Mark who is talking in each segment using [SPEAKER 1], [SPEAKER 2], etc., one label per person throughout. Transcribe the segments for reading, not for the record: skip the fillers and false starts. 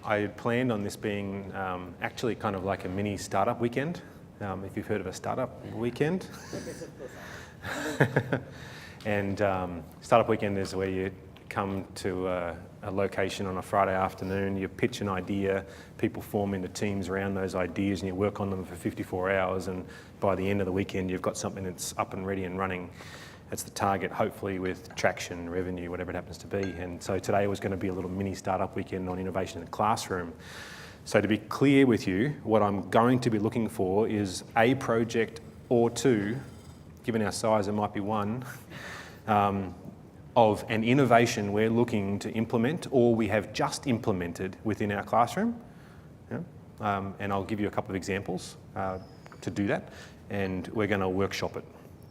[SPEAKER 1] I had planned on this being actually kind of like a mini startup weekend, if you've heard of a startup weekend. And startup weekend is where you come to a location on a Friday afternoon, you pitch an idea, people form into teams around those ideas and you work on them for 54 hours, and by the end of the weekend you've got something that's up and ready and running. That's the target, hopefully with traction, revenue, whatever it happens to be. And so today was going to be a little mini startup weekend on innovation in the classroom. So to be clear with you, what I'm going to be looking for is a project or two, given our size it might be one, of an innovation we're looking to implement or we have just implemented within our classroom. Yeah? And I'll give you a couple of examples to do that, and we're going to workshop it.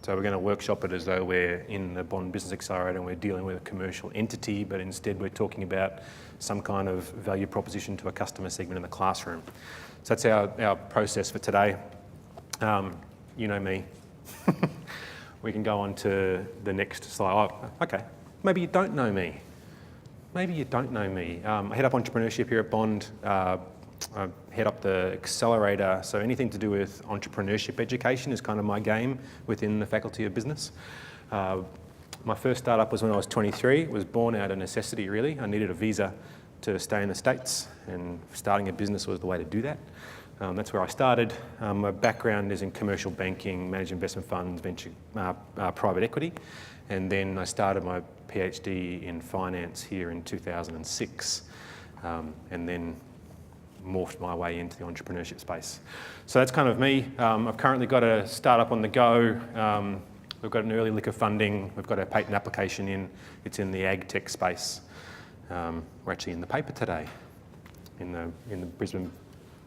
[SPEAKER 1] So we're going to workshop it as though we're in the Bond Business Accelerator and we're dealing with a commercial entity, but instead we're talking about some kind of value proposition to a customer segment in the classroom. So that's our process for today. You know me. We can go on to the next slide. Oh, okay, maybe you don't know me. Maybe you don't know me. I head up entrepreneurship here at Bond. I head up the Accelerator, so anything to do with entrepreneurship education is kind of my game within the Faculty of Business. My first startup was when I was 23. It was born out of necessity, really. I needed a visa to stay in the States, and starting a business was the way to do that. That's where I started. My background is in commercial banking, managed investment funds, venture, private equity, and then I started my PhD in finance here in 2006, and then morphed my way into the entrepreneurship space. So that's kind of me. I've currently got a startup on the go. We've got an early lick of funding. We've got a patent application in. It's in the ag tech space. We're actually in the paper today, in the Brisbane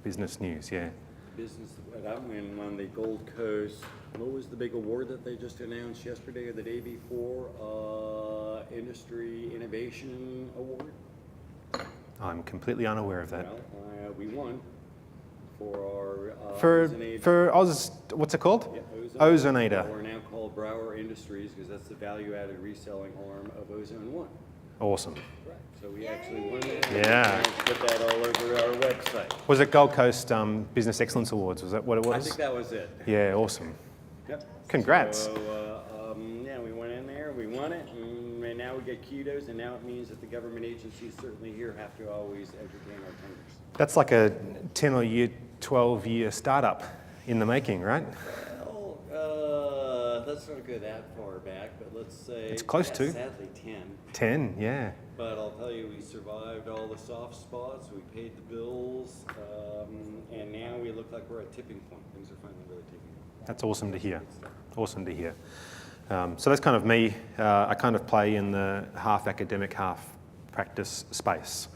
[SPEAKER 1] Business News, yeah.
[SPEAKER 2] Business, I'm in on the Gold Coast. What was the big award that they just announced yesterday or the day before? Industry Innovation Award?
[SPEAKER 1] I'm completely unaware of that.
[SPEAKER 2] Well, we won for our
[SPEAKER 1] for Oz, what's it called?
[SPEAKER 2] Yeah,
[SPEAKER 1] Ozonator.
[SPEAKER 2] We're now called Brower Industries because that's the value-added reselling arm of Ozone One.
[SPEAKER 1] Awesome.
[SPEAKER 2] Right. So we actually won that.
[SPEAKER 1] Yeah.
[SPEAKER 2] Put that all over our website.
[SPEAKER 1] Was it Gold Coast Business Excellence Awards? Was that what it was?
[SPEAKER 2] I think that was it.
[SPEAKER 1] Yeah, awesome.
[SPEAKER 2] Yep.
[SPEAKER 1] Congrats.
[SPEAKER 2] So, yeah, we went in there, we won it, and now we get kudos, and now it means that the government agencies certainly here have to always entertain our tenders.
[SPEAKER 1] That's like a 10 or 12-year startup in the making, right?
[SPEAKER 2] Well, let's not go that far back, but let's say...
[SPEAKER 1] It's close to.
[SPEAKER 2] Sadly, 10.
[SPEAKER 1] 10, yeah.
[SPEAKER 2] But I'll tell you, we survived all the soft spots, we paid the bills, and now we look like we're at a tipping point. Things are finally really taking off.
[SPEAKER 1] That's awesome to hear. Awesome to hear. So that's kind of me. I kind of play in the half academic, half practice space.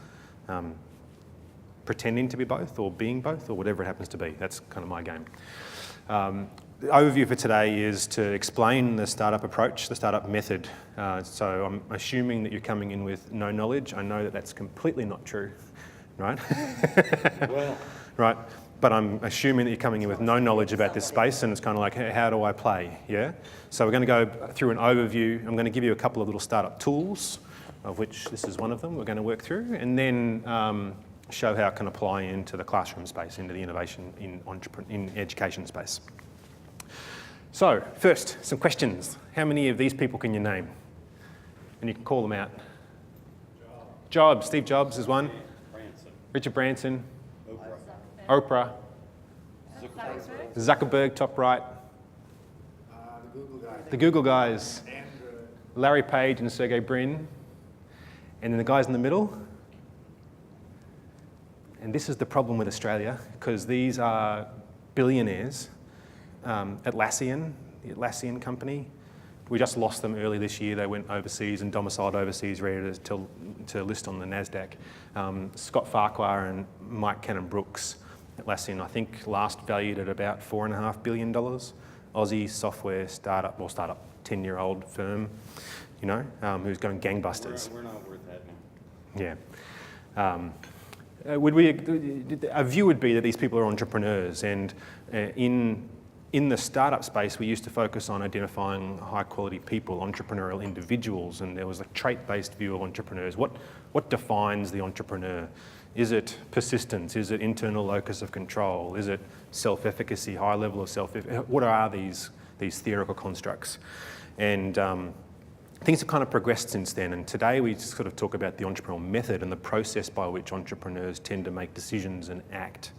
[SPEAKER 1] Pretending to be both or being both or whatever it happens to be. That's kind of my game. The overview for today is to explain the startup approach, the startup method. So I'm assuming that you're coming in with no knowledge. I know that that's completely not true, right?
[SPEAKER 2] Well.
[SPEAKER 1] Right. But I'm assuming that you're coming in with no knowledge about this space, and it's kind of like, hey, how do I play? Yeah. So we're going to go through an overview. I'm going to give you a couple of little startup tools, of which this is one of them we're going to work through, and then show how it can apply into the classroom space, into the innovation in education space. So first, some questions. How many of these people can you name? And you can call them out. Jobs. Steve Jobs is one.
[SPEAKER 2] Branson.
[SPEAKER 1] Richard Branson.
[SPEAKER 2] Oprah.
[SPEAKER 1] Oprah. Zuckerberg, top right. The Google guys. Larry Page and Sergey Brin. And then the guys in the middle. And this is the problem with Australia, because these are billionaires. Atlassian, the Atlassian company. We just lost them early this year. They went overseas and domiciled overseas, ready to list on the NASDAQ. Scott Farquhar and Mike Cannon-Brookes, Atlassian, I think last valued at about $4.5 billion. Aussie software startup, 10-year-old firm, you know, who's going gangbusters.
[SPEAKER 2] We're not worth that now.
[SPEAKER 1] Yeah. A view would be that these people are entrepreneurs, and in in the startup space, we used to focus on identifying high-quality people, entrepreneurial individuals, and there was a trait-based view of entrepreneurs. What defines the entrepreneur? Is it persistence? Is it internal locus of control? Is it self-efficacy, high level of self-efficacy? What are these theoretical constructs? And things have kind of progressed since then, and today we sort of talk about the entrepreneurial method and the process by which entrepreneurs tend to make decisions and act.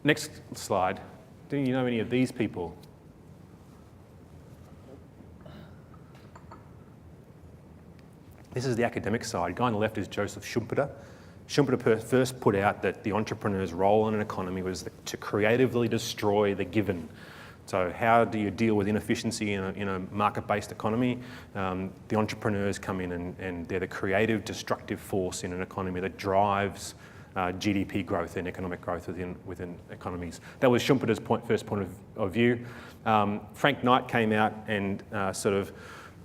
[SPEAKER 1] Next slide. Do you know any of these people? This is the academic side. The guy on the left is Joseph Schumpeter. Schumpeter first put out that the entrepreneur's role in an economy was to creatively destroy the given. So how do you deal with inefficiency in a market-based economy? The entrepreneurs come in and they're the creative, destructive force in an economy that drives GDP growth and economic growth within economies. That was Schumpeter's first point of view. Frank Knight came out and sort of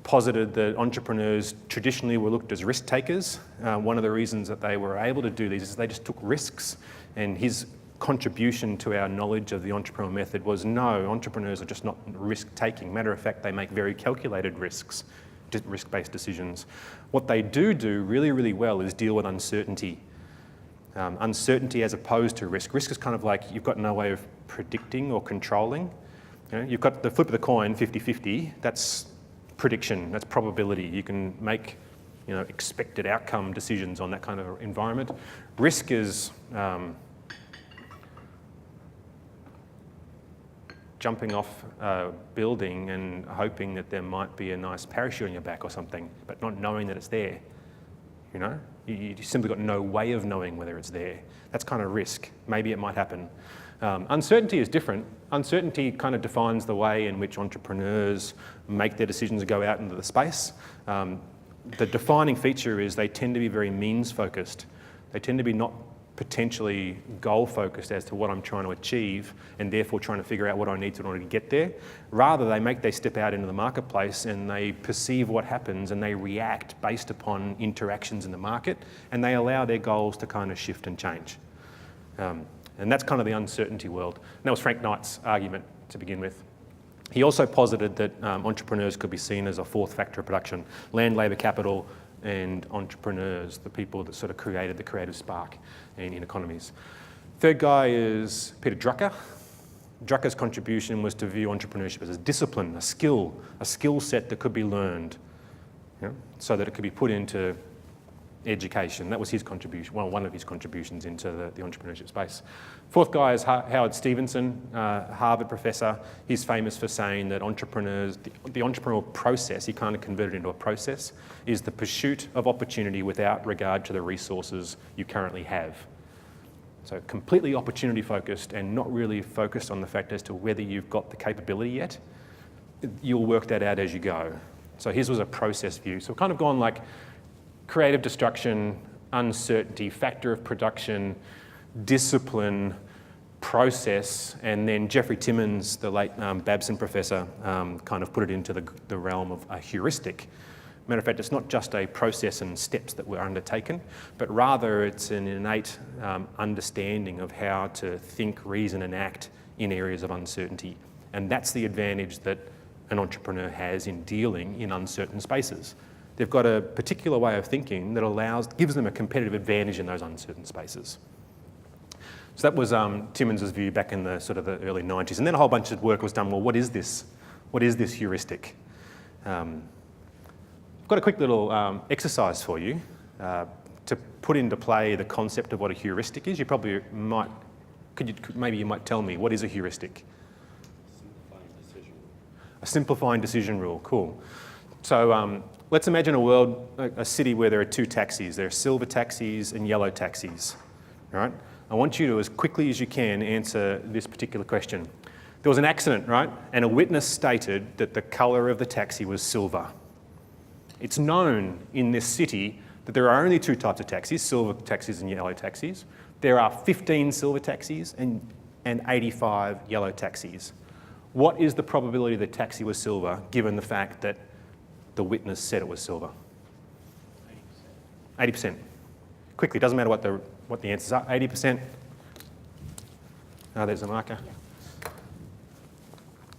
[SPEAKER 1] posited that entrepreneurs traditionally were looked as risk takers. One of the reasons that they were able to do these is they just took risks, and his contribution to our knowledge of the entrepreneurial method was no, entrepreneurs are just not risk-taking. Matter of fact, they make very calculated risks, risk-based decisions. What they do really, really well is deal with uncertainty. Uncertainty as opposed to risk. Risk is kind of like you've got no way of predicting or controlling. You know, you've got the flip of the coin, 50-50, that's prediction, that's probability. You can make expected outcome decisions on that kind of environment. Risk is jumping off a building and hoping that there might be a nice parachute on your back or something, but not knowing that it's there. You know, you simply got no way of knowing whether it's there. That's kind of risk. Maybe it might happen. Uncertainty is different. Uncertainty kind of defines the way in which entrepreneurs make their decisions and go out into the space. The defining feature is they tend to be very means focused. They tend to be not potentially goal focused as to what I'm trying to achieve and therefore trying to figure out what I need to in order to get there. Rather, they step out into the marketplace and they perceive what happens and they react based upon interactions in the market, and they allow their goals to kind of shift and change. And that's kind of the uncertainty world. And that was Frank Knight's argument to begin with. He also posited that entrepreneurs could be seen as a fourth factor of production: land, labour, capital, and entrepreneurs, the people that sort of created the creative spark in economies. Third guy is Peter Drucker. Drucker's contribution was to view entrepreneurship as a discipline, a skill set that could be learned, so that it could be put into education. That was his contribution, well, one of his contributions into the entrepreneurship space. Fourth guy is Howard Stevenson, Harvard professor. He's famous for saying that entrepreneurs, the entrepreneurial process, he kind of converted into a process, is the pursuit of opportunity without regard to the resources you currently have. So completely opportunity focused and not really focused on the fact as to whether you've got the capability yet. You'll work that out as you go. So his was a process view. So kind of gone like creative destruction, uncertainty, factor of production, discipline, process, and then Jeffrey Timmons, the late Babson professor, kind of put it into the realm of a heuristic. Matter of fact, it's not just a process and steps that were undertaken, but rather it's an innate understanding of how to think, reason, and act in areas of uncertainty. And that's the advantage that an entrepreneur has in dealing in uncertain spaces. They've got a particular way of thinking that gives them a competitive advantage in those uncertain spaces. So that was Timmons's view back in the sort of the early 90s. And then a whole bunch of work was done. Well, what is this? What is this heuristic? I've got a quick little exercise for you to put into play the concept of what a heuristic is. You probably might, maybe you might tell me, what is a heuristic? A simplifying decision rule, cool. So let's imagine a world, a city where there are two taxis. There are silver taxis and yellow taxis, right? I want you to, as quickly as you can, answer this particular question. There was an accident, right? And a witness stated that the colour of the taxi was silver. It's known in this city that there are only two types of taxis, silver taxis and yellow taxis. There are 15 silver taxis and 85 yellow taxis. What is the probability the taxi was silver, given the fact that the witness said it was silver? 80%. 80%. Quickly, doesn't matter what the answers are. 80%. Oh, there's a marker.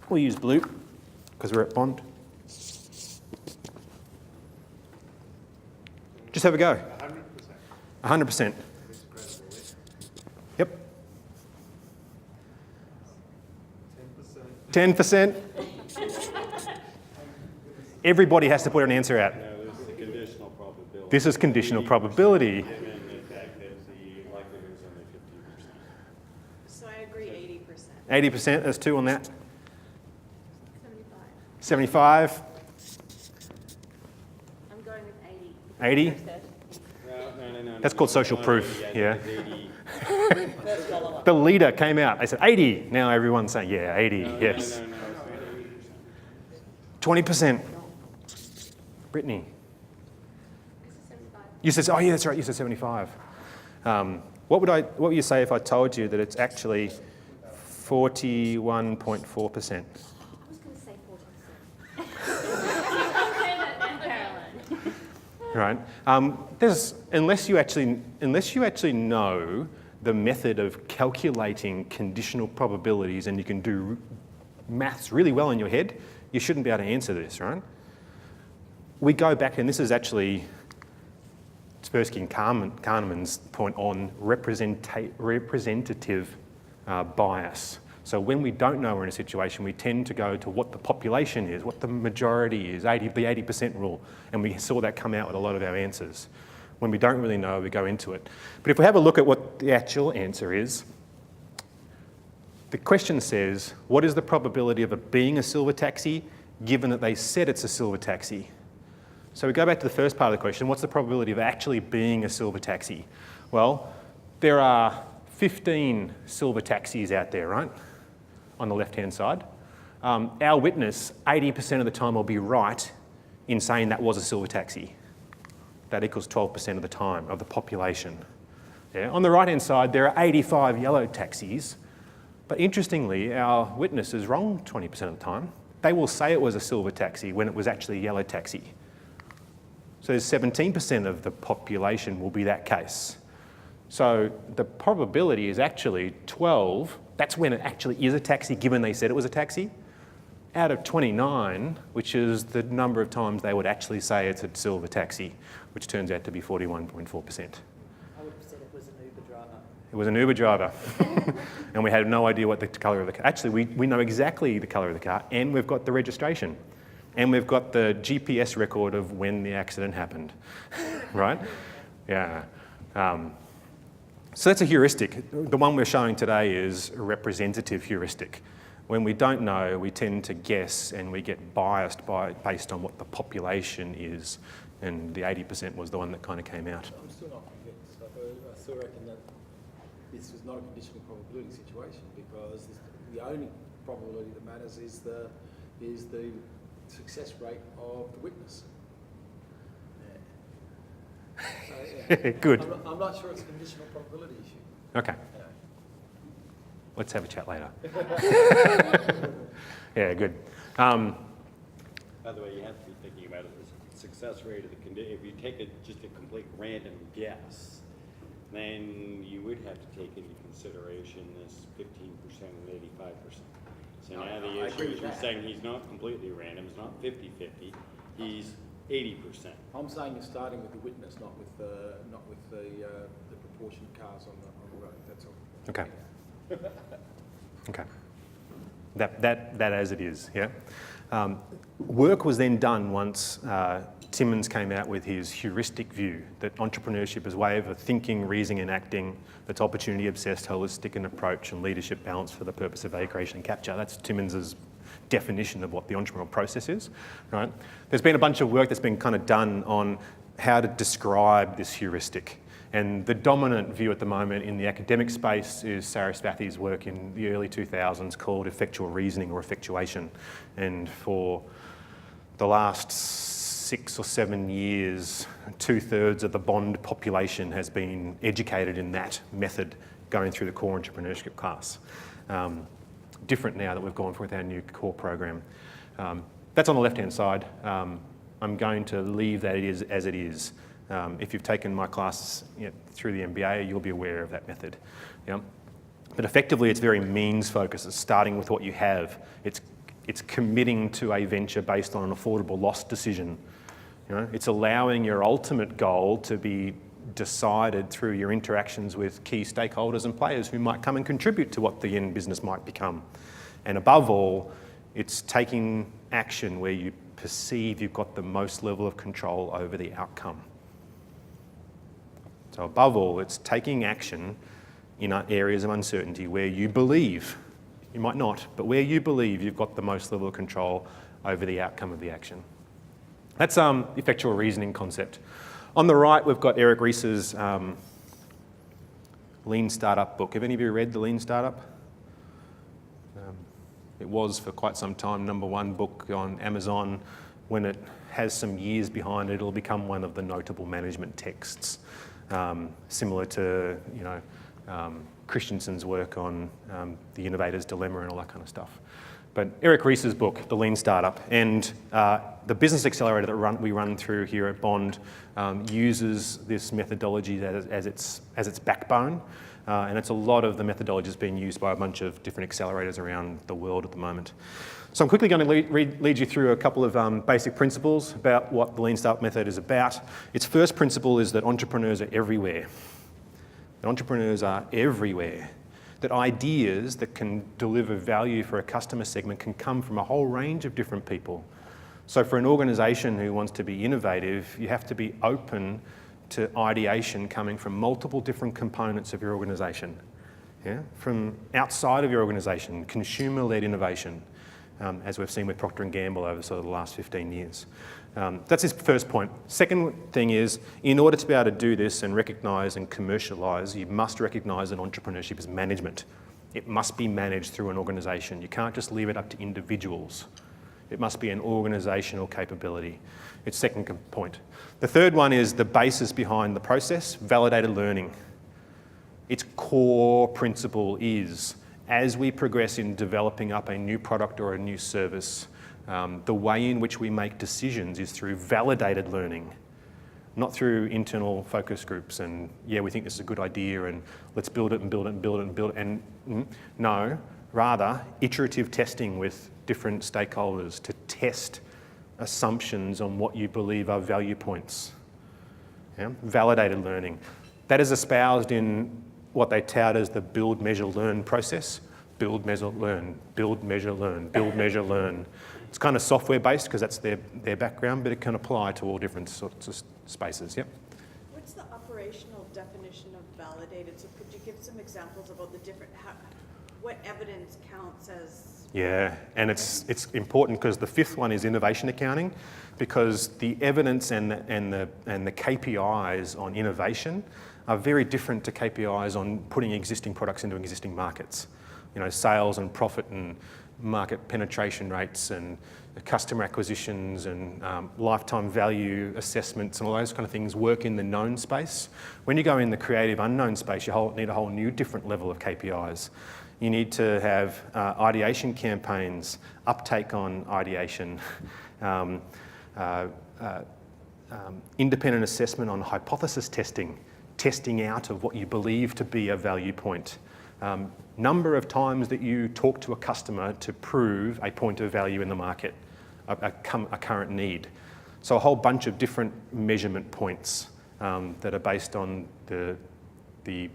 [SPEAKER 1] We'll use blue because we're at Bond. Just have a go. 100%. 100%. Yep. 10%. Everybody has to put an answer out.
[SPEAKER 2] No, this is a conditional probability.
[SPEAKER 1] This is conditional probability.
[SPEAKER 2] And then in fact, the likelihood is only 15%.
[SPEAKER 3] So I agree 80%.
[SPEAKER 1] 80%, there's 2 on that.
[SPEAKER 3] 75.
[SPEAKER 1] 75.
[SPEAKER 3] I'm going with
[SPEAKER 1] 80.
[SPEAKER 3] 80.
[SPEAKER 2] No.
[SPEAKER 1] That's called social proof, yeah.
[SPEAKER 2] 80.
[SPEAKER 3] First follow-up.
[SPEAKER 1] The leader came out, they said 80. Now everyone's saying, yeah, 80, yes.
[SPEAKER 2] No, it's not
[SPEAKER 1] 20%. Brittany.
[SPEAKER 3] This is 75.
[SPEAKER 1] You said, oh yeah, that's right, you said 75. What would you say if I told you that it's actually 41.4%?
[SPEAKER 3] I was going to say 40%.
[SPEAKER 1] Right. Unless you actually know the method of calculating conditional probabilities and you can do maths really well in your head, you shouldn't be able to answer this, right? We go back, and this is actually Tversky and Kahneman's point on representative bias. So when we don't know we're in a situation, we tend to go to what the population is, what the majority is, the 80% rule, and we saw that come out with a lot of our answers. When we don't really know, we go into it. But if we have a look at what the actual answer is, the question says, what is the probability of it being a silver taxi, given that they said it's a silver taxi? So we go back to the first part of the question, what's the probability of actually being a silver taxi? Well, there are 15 silver taxis out there, right? On the left-hand side. Our witness, 80% of the time, will be right in saying that was a silver taxi. That equals 12% of the time of the population. Yeah? On the right-hand side, there are 85 yellow taxis, but interestingly, our witness is wrong 20% of the time. They will say it was a silver taxi when it was actually a yellow taxi. So 17% of the population will be that case. So the probability is actually 12. That's when it actually is a taxi, given they said it was a taxi, out of 29, which is the number of times they would actually say it's a silver taxi, which turns out to be 41.4%.
[SPEAKER 3] I would have said it was an Uber driver.
[SPEAKER 1] It was an Uber driver. And we had no idea what the colour of the car. Actually, we know exactly the colour of the car, and we've got the registration. And we've got the GPS record of when the accident happened, right? Yeah. So that's a heuristic. The one we're showing today is a representative heuristic. When we don't know, we tend to guess and we get biased based on what the population is. And the 80% was the one that kind of came out.
[SPEAKER 4] I'm still not convinced. I still reckon that this was not a conditional probability situation because the only probability that matters is the success rate of the witness. So, yeah.
[SPEAKER 1] Good.
[SPEAKER 4] I'm not sure it's a conditional probability issue.
[SPEAKER 1] Okay.
[SPEAKER 4] Yeah.
[SPEAKER 1] Let's have a chat later. Yeah, good.
[SPEAKER 2] By the way, you have to be thinking about it as success rate of the condition. If you take just a complete random guess, then you would have to take into consideration this 15% and 85%. So now the issue is you're saying he's not completely random, it's not 50-50, he's 80%.
[SPEAKER 4] I'm saying you're starting with the witness, not with the proportion of cars on the road. That's all.
[SPEAKER 1] Okay. Okay. That as it is, yeah. Work was then done once Timmins came out with his heuristic view that entrepreneurship is a way of thinking, reasoning and acting that's opportunity obsessed, holistic in approach and leadership balanced for the purpose of value creation and capture. That's Timmins's definition of what the entrepreneurial process is, right? There's been a bunch of work that's been kind of done on how to describe this heuristic. And the dominant view at the moment in the academic space is Sarasvathi's work in the early 2000s called effectual reasoning or effectuation. And for the last 6 or 7 years, 2/3 of the Bond population has been educated in that method going through the core entrepreneurship class. Different now that we've gone for with our new core program. That's on the left-hand side. I'm going to leave that as it is. If you've taken my class through the MBA, you'll be aware of that method. Yeah? But effectively, it's very means focused. It's starting with what you have. It's It's committing to a venture based on an affordable loss decision. It's allowing your ultimate goal to be decided through your interactions with key stakeholders and players who might come and contribute to what the end business might become. And above all, it's taking action where you perceive you've got the most level of control over the outcome. So above all, it's taking action in areas of uncertainty where you believe, you might not, but where you believe you've got the most level of control over the outcome of the action. That's effectual reasoning concept. On the right, we've got Eric Ries's Lean Startup book. Have any of you read The Lean Startup? It was for quite some time #1 book on Amazon. When it has some years behind it, it'll become one of the notable management texts, similar to Christensen's work on the innovator's dilemma and all that kind of stuff. But Eric Ries's book, The Lean Startup, and the business accelerator that we run through here at Bond uses this methodology as its backbone, and it's a lot of the methodology that's being used by a bunch of different accelerators around the world at the moment. So I'm quickly going to lead you through a couple of basic principles about what the Lean Startup method is about. Its first principle is that entrepreneurs are everywhere. That entrepreneurs are everywhere. That ideas that can deliver value for a customer segment can come from a whole range of different people. So for an organisation who wants to be innovative, you have to be open to ideation coming from multiple different components of your organisation. Yeah? From outside of your organisation, consumer-led innovation, as we've seen with Procter & Gamble over sort of the last 15 years. That's his first point. Second thing is, in order to be able to do this and recognise and commercialise, you must recognise that entrepreneurship is management. It must be managed through an organisation. You can't just leave it up to individuals. It must be an organisational capability. It's second point. The third one is the basis behind the process, validated learning. Its core principle is, as we progress in developing up a new product or a new service, the way in which we make decisions is through validated learning, not through internal focus groups and, yeah, we think this is a good idea and let's build it and build it and build it and build it. And no, rather iterative testing with different stakeholders to test assumptions on what you believe are value points. Yeah? Validated learning. That is espoused in what they tout as the build, measure, learn process. Build, measure, learn, build, measure, learn, build, measure, learn. It's kind of software based because that's their background, but it can apply to all different sorts of spaces. Yep.
[SPEAKER 5] What's the operational definition of validated? So could you give some examples about the different, what evidence counts as?
[SPEAKER 1] Yeah, and it's important because the fifth one is innovation accounting, because the evidence and the KPIs on innovation are very different to KPIs on putting existing products into existing markets. You know, sales and profit and market penetration rates and customer acquisitions and lifetime value assessments and all those kind of things work in the known space. When you go in the creative unknown space, you need a whole new different level of KPIs. You need to have ideation campaigns, uptake on ideation, independent assessment on hypothesis testing, testing out of what you believe to be a value point. Number of times that you talk to a customer to prove a point of value in the market, a current need. So a whole bunch of different measurement points that are based on the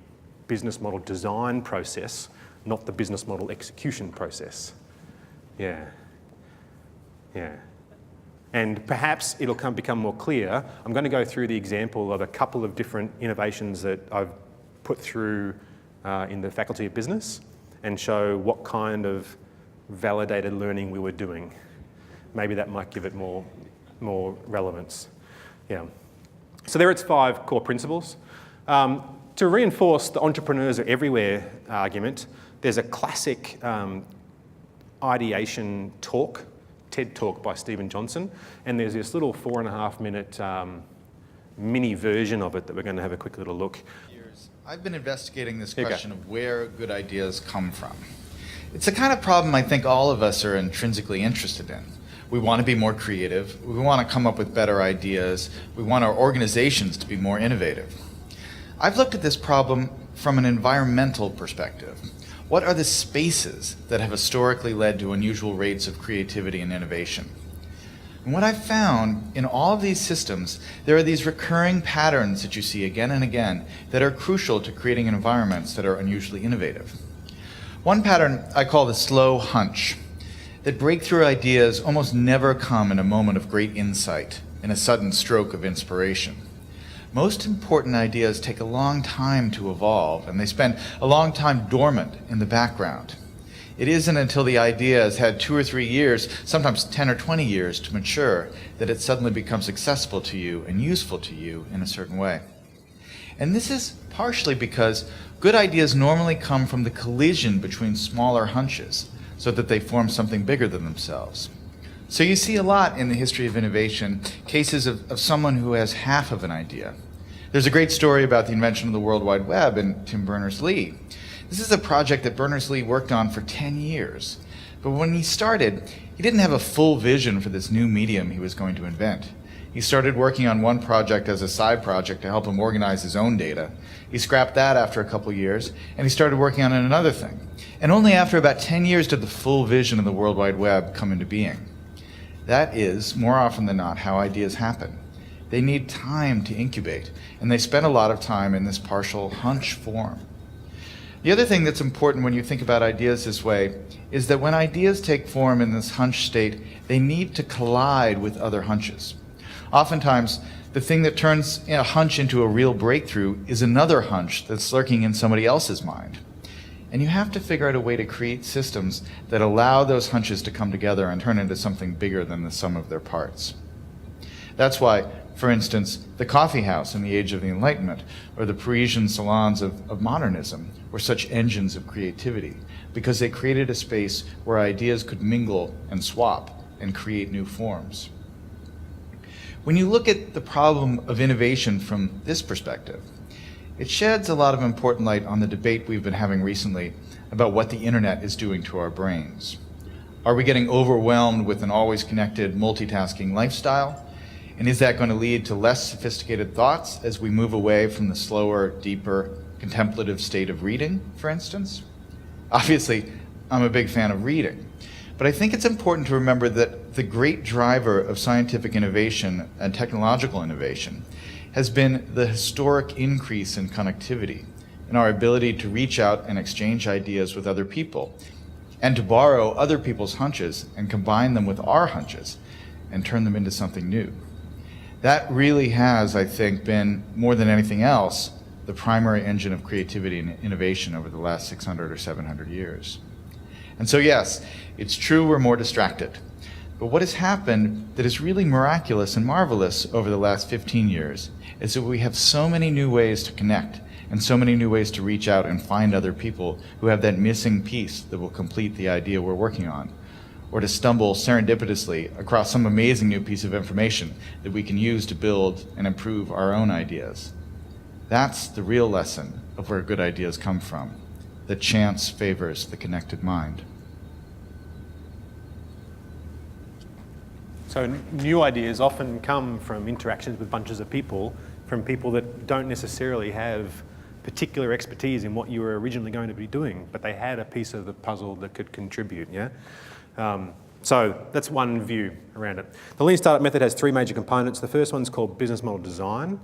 [SPEAKER 1] business model design process, not the business model execution process. Yeah. And perhaps it'll become more clear. I'm going to go through the example of a couple of different innovations that I've put through in the Faculty of Business and show what kind of validated learning we were doing. Maybe that might give it more relevance. Yeah. So there are its 5 core principles. To reinforce the entrepreneurs are everywhere argument, there's a classic ideation talk, TED Talk by Stephen Johnson, and there's this little 4.5-minute mini version of it that we're going to have a quick little look.
[SPEAKER 6] I've been investigating this question of where good ideas come from. It's the kind of problem I think all of us are intrinsically interested in. We want to be more creative, we want to come up with better ideas, we want our organizations to be more innovative. I've looked at this problem from an environmental perspective. What are the spaces that have historically led to unusual rates of creativity and innovation? And what I've found in all of these systems, there are these recurring patterns that you see again and again that are crucial to creating environments that are unusually innovative. One pattern I call the slow hunch, that breakthrough ideas almost never come in a moment of great insight, in a sudden stroke of inspiration. Most important ideas take a long time to evolve, and they spend a long time dormant in the background. It isn't until the idea has had 2 or 3 years, sometimes 10 or 20 years to mature, that it suddenly becomes accessible to you and useful to you in a certain way. And this is partially because good ideas normally come from the collision between smaller hunches, so that they form something bigger than themselves. So you see a lot in the history of innovation, cases of someone who has half of an idea. There's a great story about the invention of the World Wide Web in Tim Berners-Lee. This is a project that Berners-Lee worked on for 10 years. But when he started, he didn't have a full vision for this new medium he was going to invent. He started working on one project as a side project to help him organize his own data. He scrapped that after a couple years, and he started working on another thing. And only after about 10 years did the full vision of the World Wide Web come into being. That is, more often than not, how ideas happen. They need time to incubate, and they spend a lot of time in this partial hunch form. The other thing that's important when you think about ideas this way is that when ideas take form in this hunch state, they need to collide with other hunches. Oftentimes, the thing that turns a hunch into a real breakthrough is another hunch that's lurking in somebody else's mind. And you have to figure out a way to create systems that allow those hunches to come together and turn into something bigger than the sum of their parts. That's why, for instance, the coffee house in the age of the Enlightenment, or the Parisian salons of modernism, were such engines of creativity, because they created a space where ideas could mingle and swap and create new forms. When you look at the problem of innovation from this perspective, it sheds a lot of important light on the debate we've been having recently about what the internet is doing to our brains. Are we getting overwhelmed with an always connected, multitasking lifestyle? And is that going to lead to less sophisticated thoughts as we move away from the slower, deeper, contemplative state of reading, for instance? Obviously, I'm a big fan of reading. But I think it's important to remember that the great driver of scientific innovation and technological innovation has been the historic increase in connectivity and our ability to reach out and exchange ideas with other people, and to borrow other people's hunches and combine them with our hunches and turn them into something new. That really has, I think, been, more than anything else, the primary engine of creativity and innovation over the last 600 or 700 years. And so yes, it's true we're more distracted. But what has happened that is really miraculous and marvelous over the last 15 years is that we have so many new ways to connect and so many new ways to reach out and find other people who have that missing piece that will complete the idea we're working on, or to stumble serendipitously across some amazing new piece of information that we can use to build and improve our own ideas. That's the real lesson of where good ideas come from, that chance favors the connected mind.
[SPEAKER 1] So new ideas often come from interactions with bunches of people, from people that don't necessarily have particular expertise in what you were originally going to be doing, but they had a piece of the puzzle that could contribute, yeah? So that's one view around it. The Lean Startup Method has 3 major components. The first one's called business model design.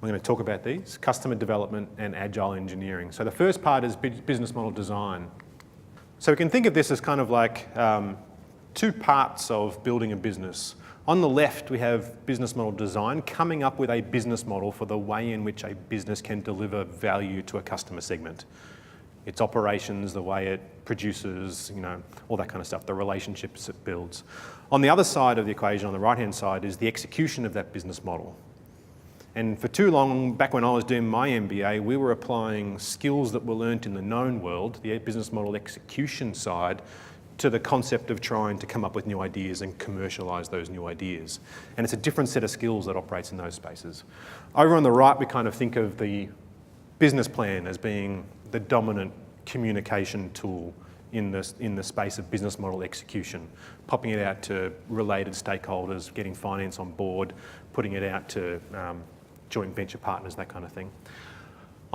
[SPEAKER 1] We're going to talk about these: customer development and agile engineering. So the first part is business model design. So we can think of this as kind of like 2 parts of building a business. On the left, we have business model design, coming up with a business model for the way in which a business can deliver value to a customer segment. Its operations, the way it produces, all that kind of stuff, the relationships it builds. On the other side of the equation, on the right-hand side, is the execution of that business model. And for too long, back when I was doing my MBA, we were applying skills that were learnt in the known world, the business model execution side, to the concept of trying to come up with new ideas and commercialise those new ideas. And it's a different set of skills that operates in those spaces. Over on the right, we kind of think of the business plan as being the dominant communication tool in the space of business model execution, popping it out to related stakeholders, getting finance on board, putting it out to joint venture partners, that kind of thing.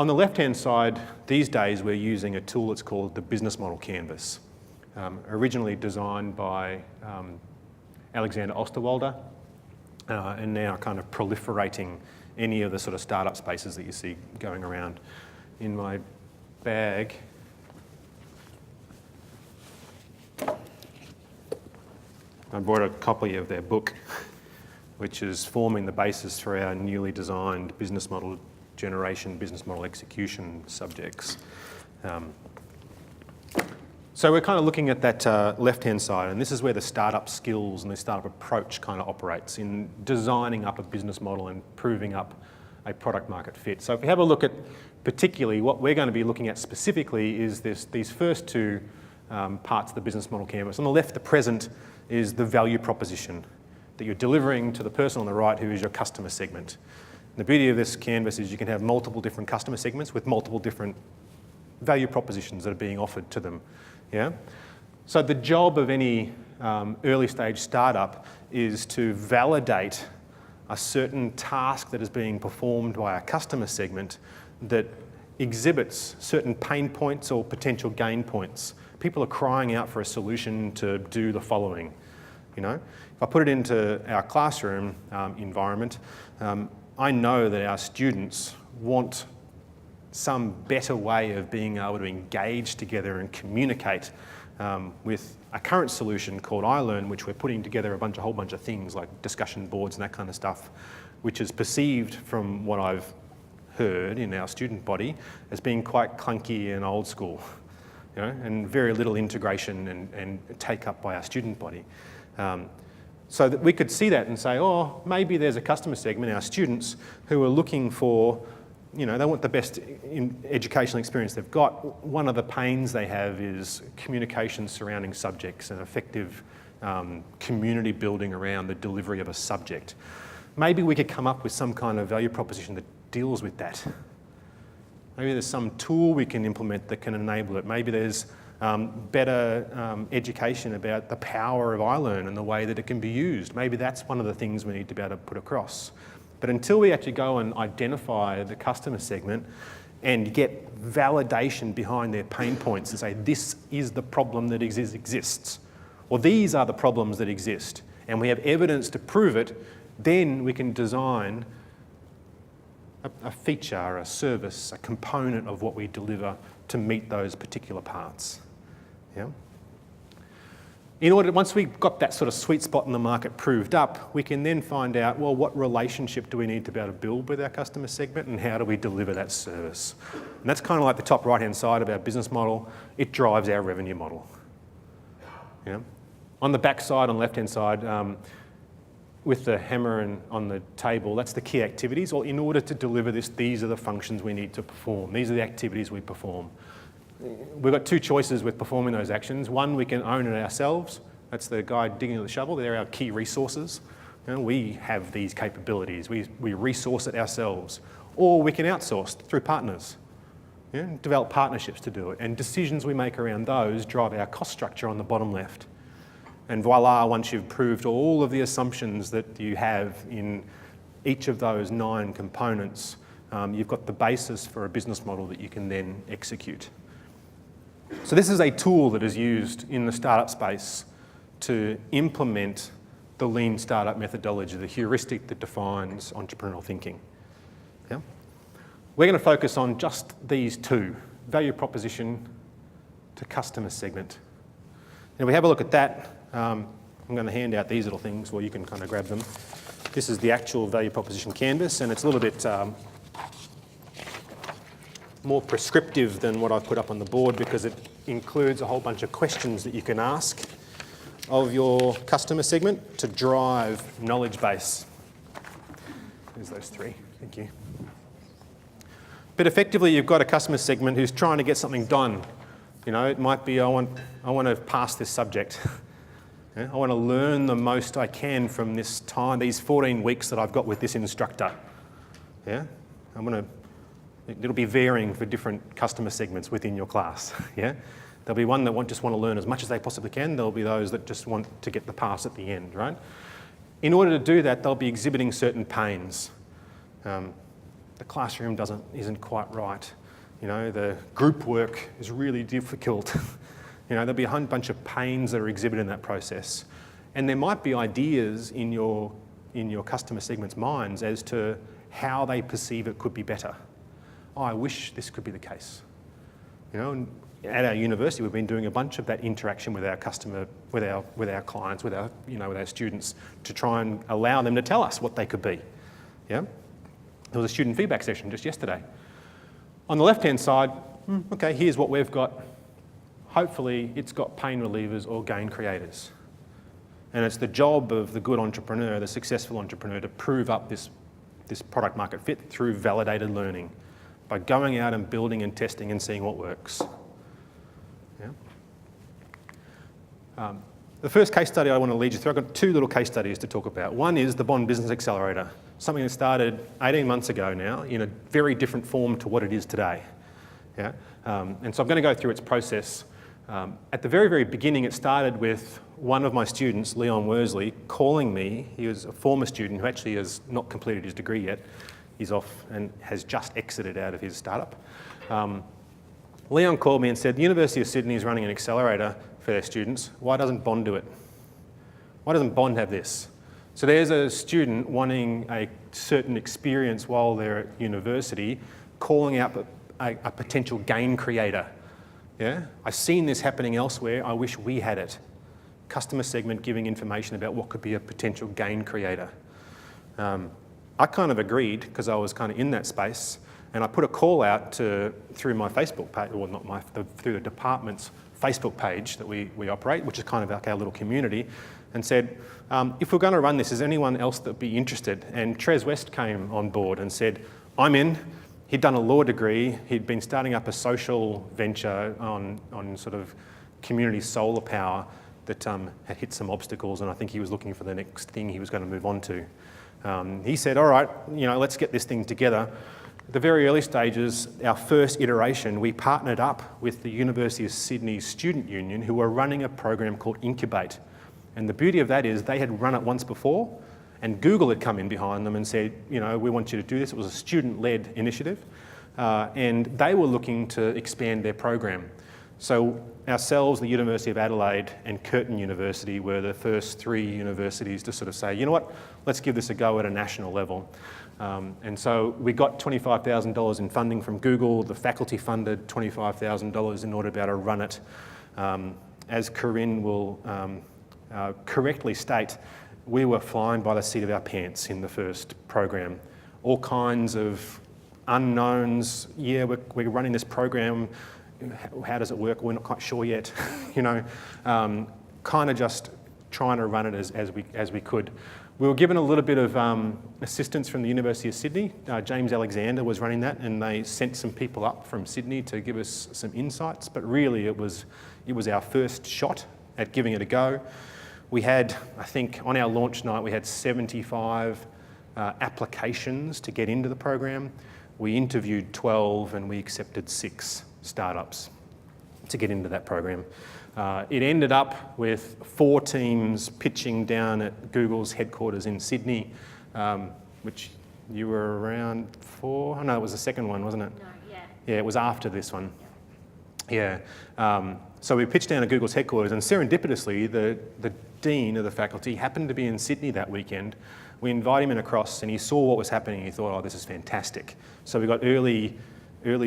[SPEAKER 1] On the left-hand side, these days we're using a tool that's called the business model canvas, originally designed by Alexander Osterwalder, and now kind of proliferating any of the sort of startup spaces that you see going around. In my bag, I brought a copy of their book, which is forming the basis for our newly designed business model generation, business model execution subjects. So we're kind of looking at that left-hand side, and this is where the startup skills and the startup approach kind of operates in designing up a business model and proving up a product market fit. So if we have a look at particularly what we're going to be looking at specifically is these first two parts of the business model canvas. On the left, the present, is the value proposition that you're delivering to the person on the right who is your customer segment. And the beauty of this canvas is you can have multiple different customer segments with multiple different value propositions that are being offered to them. Yeah? So the job of any early stage startup is to validate a certain task that is being performed by a customer segment that exhibits certain pain points or potential gain points. People are crying out for a solution to do the following. You know, if I put it into our classroom environment, I know that our students want some better way of being able to engage together and communicate with a current solution called iLearn, which we're putting together a whole bunch of things like discussion boards and that kind of stuff, which is perceived from what I've heard in our student body as being quite clunky and old school, you know, and very little integration and take up by our student body. So that we could see that and say, oh, maybe there's a customer segment, our students, who are looking for, you know, they want the best educational experience they've got. One of the pains they have is communication surrounding subjects and effective community building around the delivery of a subject. Maybe we could come up with some kind of value proposition that deals with that. Maybe there's some tool we can implement that can enable it. Maybe there's better education about the power of iLearn and the way that it can be used. Maybe that's one of the things we need to be able to put across. But until we actually go and identify the customer segment and get validation behind their pain points and say, this is the problem that exists, or these are the problems that exist, and we have evidence to prove it, then we can design a feature, a service, a component of what we deliver to meet those particular parts. Yeah? Once we've got that sort of sweet spot in the market proved up, we can then find out, well, what relationship do we need to be able to build with our customer segment and how do we deliver that service? And that's kind of like the top right-hand side of our business model. It drives our revenue model. Yeah? On the back side, on the left-hand side, with the hammer on the table, that's the key activities. Well, in order to deliver this, these are the functions we need to perform. These are the activities we perform. We've got two choices with performing those actions. One, we can own it ourselves. That's the guy digging with the shovel. They're our key resources. You know, we have these capabilities. We resource it ourselves. Or we can outsource through partners. You know, develop partnerships to do it. And decisions we make around those drive our cost structure on the bottom left. And voila, once you've proved all of the assumptions that you have in each of those 9 components, you've got the basis for a business model that you can then execute. So this is a tool that is used in the startup space to implement the lean startup methodology, the heuristic that defines entrepreneurial thinking. Yeah? We're going to focus on just these two, value proposition to customer segment. And if we have a look at that, I'm going to hand out these little things where you can kind of grab them. This is the actual value proposition canvas, and it's a little bit more prescriptive than what I've put up on the board because it includes a whole bunch of questions that you can ask of your customer segment to drive knowledge base. There's those 3. Thank you. But effectively, you've got a customer segment who's trying to get something done. You know, it might be, I want to pass this subject. I want to learn the most I can from this time, these 14 weeks that I've got with this instructor. Yeah, it'll be varying for different customer segments within your class. Yeah, there'll be one that just want to learn as much as they possibly can. There'll be those that just want to get the pass at the end, right? In order to do that, they'll be exhibiting certain pains. the classroom isn't quite right. You know, the group work is really difficult. You know, there'll be a whole bunch of pains that are exhibited in that process. And there might be ideas in your customer segment's minds as to how they perceive it could be better. Oh, I wish this could be the case. You know, and at our university, we've been doing a bunch of that interaction with our customer, with our clients, with our students, to try and allow them to tell us what they could be. Yeah, there was a student feedback session just yesterday. On the left-hand side, okay, here's what we've got. Hopefully, it's got pain relievers or gain creators. And it's the job of the good entrepreneur, the successful entrepreneur, to prove up this product market fit through validated learning by going out and building and testing and seeing what works. Yeah. The first case study I want to lead you through, I've got two little case studies to talk about. One is the Bond Business Accelerator, something that started 18 months ago now in a very different form to what it is today. Yeah? And so I'm going to go through its process. At the very, very beginning, it started with one of my students, Leon Worsley, calling me. He was a former student who actually has not completed his degree yet. He's off and has just exited out of his startup. Leon called me and said, the University of Sydney is running an accelerator for their students. Why doesn't Bond do it? Why doesn't Bond have this? So there's a student wanting a certain experience while they're at university, calling out a potential gain creator. Yeah? I've seen this happening elsewhere. I wish we had it. Customer segment giving information about what could be a potential gain creator. I kind of agreed because I was kind of in that space, and I put a call out through my Facebook page, well, not through the department's Facebook page that we operate, which is kind of like our little community, and said, if we're going to run this, is anyone else that would be interested? And Trez West came on board and said, I'm in. He'd done a law degree. He'd been starting up a social venture on sort of community solar power that had hit some obstacles, and I think he was looking for the next thing he was going to move on to. He said, all right, let's get this thing together. At the very early stages, our first iteration, we partnered up with the University of Sydney Student Union, who were running a program called Incubate. And the beauty of that is they had run it once before, and Google had come in behind them and said, we want you to do this. It was a student-led initiative, and they were looking to expand their program. So ourselves, the University of Adelaide and Curtin University were the first three universities to sort of say, you know what, let's give this a go at a national level. And so we got $25,000 in funding from Google. The faculty funded $25,000 in order to be able to run it. As Corinne will correctly state, we were flying by the seat of our pants in the first program. All kinds of unknowns. Yeah, we're running this program. How does it work? We're not quite sure yet. Kind of just trying to run it as we could. We were given a little bit of assistance from the University of Sydney. James Alexander was running that, and they sent some people up from Sydney to give us some insights. But really, it was our first shot at giving it a go. We had, I think, on our launch night, we had 75 applications to get into the program. We interviewed 12, and we accepted 6 startups to get into that program. It ended up with 4 teams pitching down at Google's headquarters in Sydney, which you were around for? Oh, no, it was the second one, wasn't it?
[SPEAKER 3] No, yeah.
[SPEAKER 1] Yeah, it was after this one. Yeah. So we pitched down at Google's headquarters, and serendipitously, the dean of the faculty happened to be in Sydney that weekend. We invited him in across, and he saw what was happening, and he thought, oh, this is fantastic. So we got early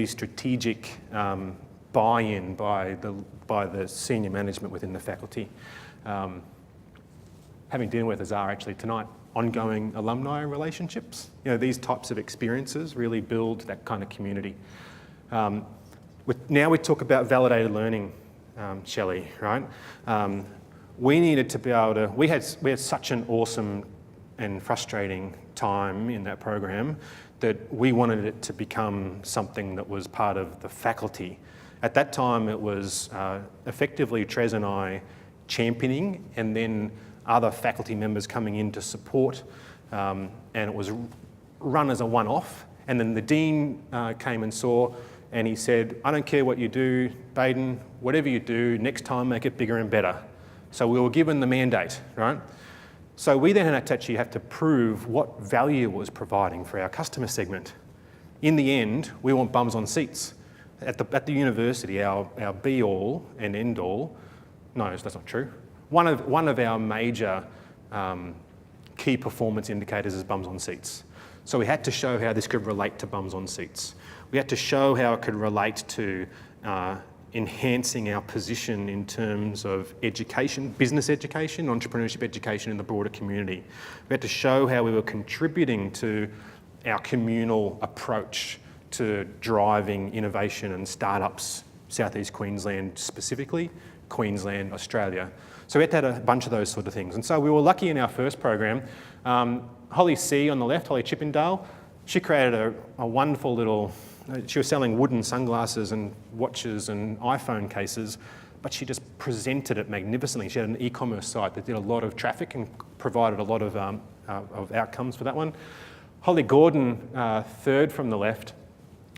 [SPEAKER 1] strategic buy-in by the senior management within the faculty. Having dinner with Azar actually tonight, ongoing alumni relationships. These types of experiences really build that kind of community. Now we talk about validated learning, Shelley, right? We needed to be able to, we had such an awesome and frustrating time in that program that we wanted it to become something that was part of the faculty. At that time, it was effectively Trez and I championing, and then other faculty members coming in to support, and it was run as a one-off. And then the dean came and saw, and he said, I don't care what you do, Baden, whatever you do, next time make it bigger and better. So we were given the mandate, right? So we then had to actually have to prove what value it was providing for our customer segment. in the end, we want bums on seats. At the university, our be-all and end-all, no, that's not true. One of our major key performance indicators is bums on seats. So we had to show how this could relate to bums on seats. We had to show how it could relate to enhancing our position in terms of education, business education, entrepreneurship education in the broader community. We had to show how we were contributing to our communal approach to driving innovation and startups, Southeast Queensland specifically, Queensland, Australia. So we had to have a bunch of those sort of things. And so we were lucky in our first program. Holly C on the left, Holly Chippendale, she created a wonderful little, she was selling wooden sunglasses and watches and iPhone cases, but she just presented it magnificently. She had an e-commerce site that did a lot of traffic and provided a lot of outcomes for that one. Holly Gordon, third from the left,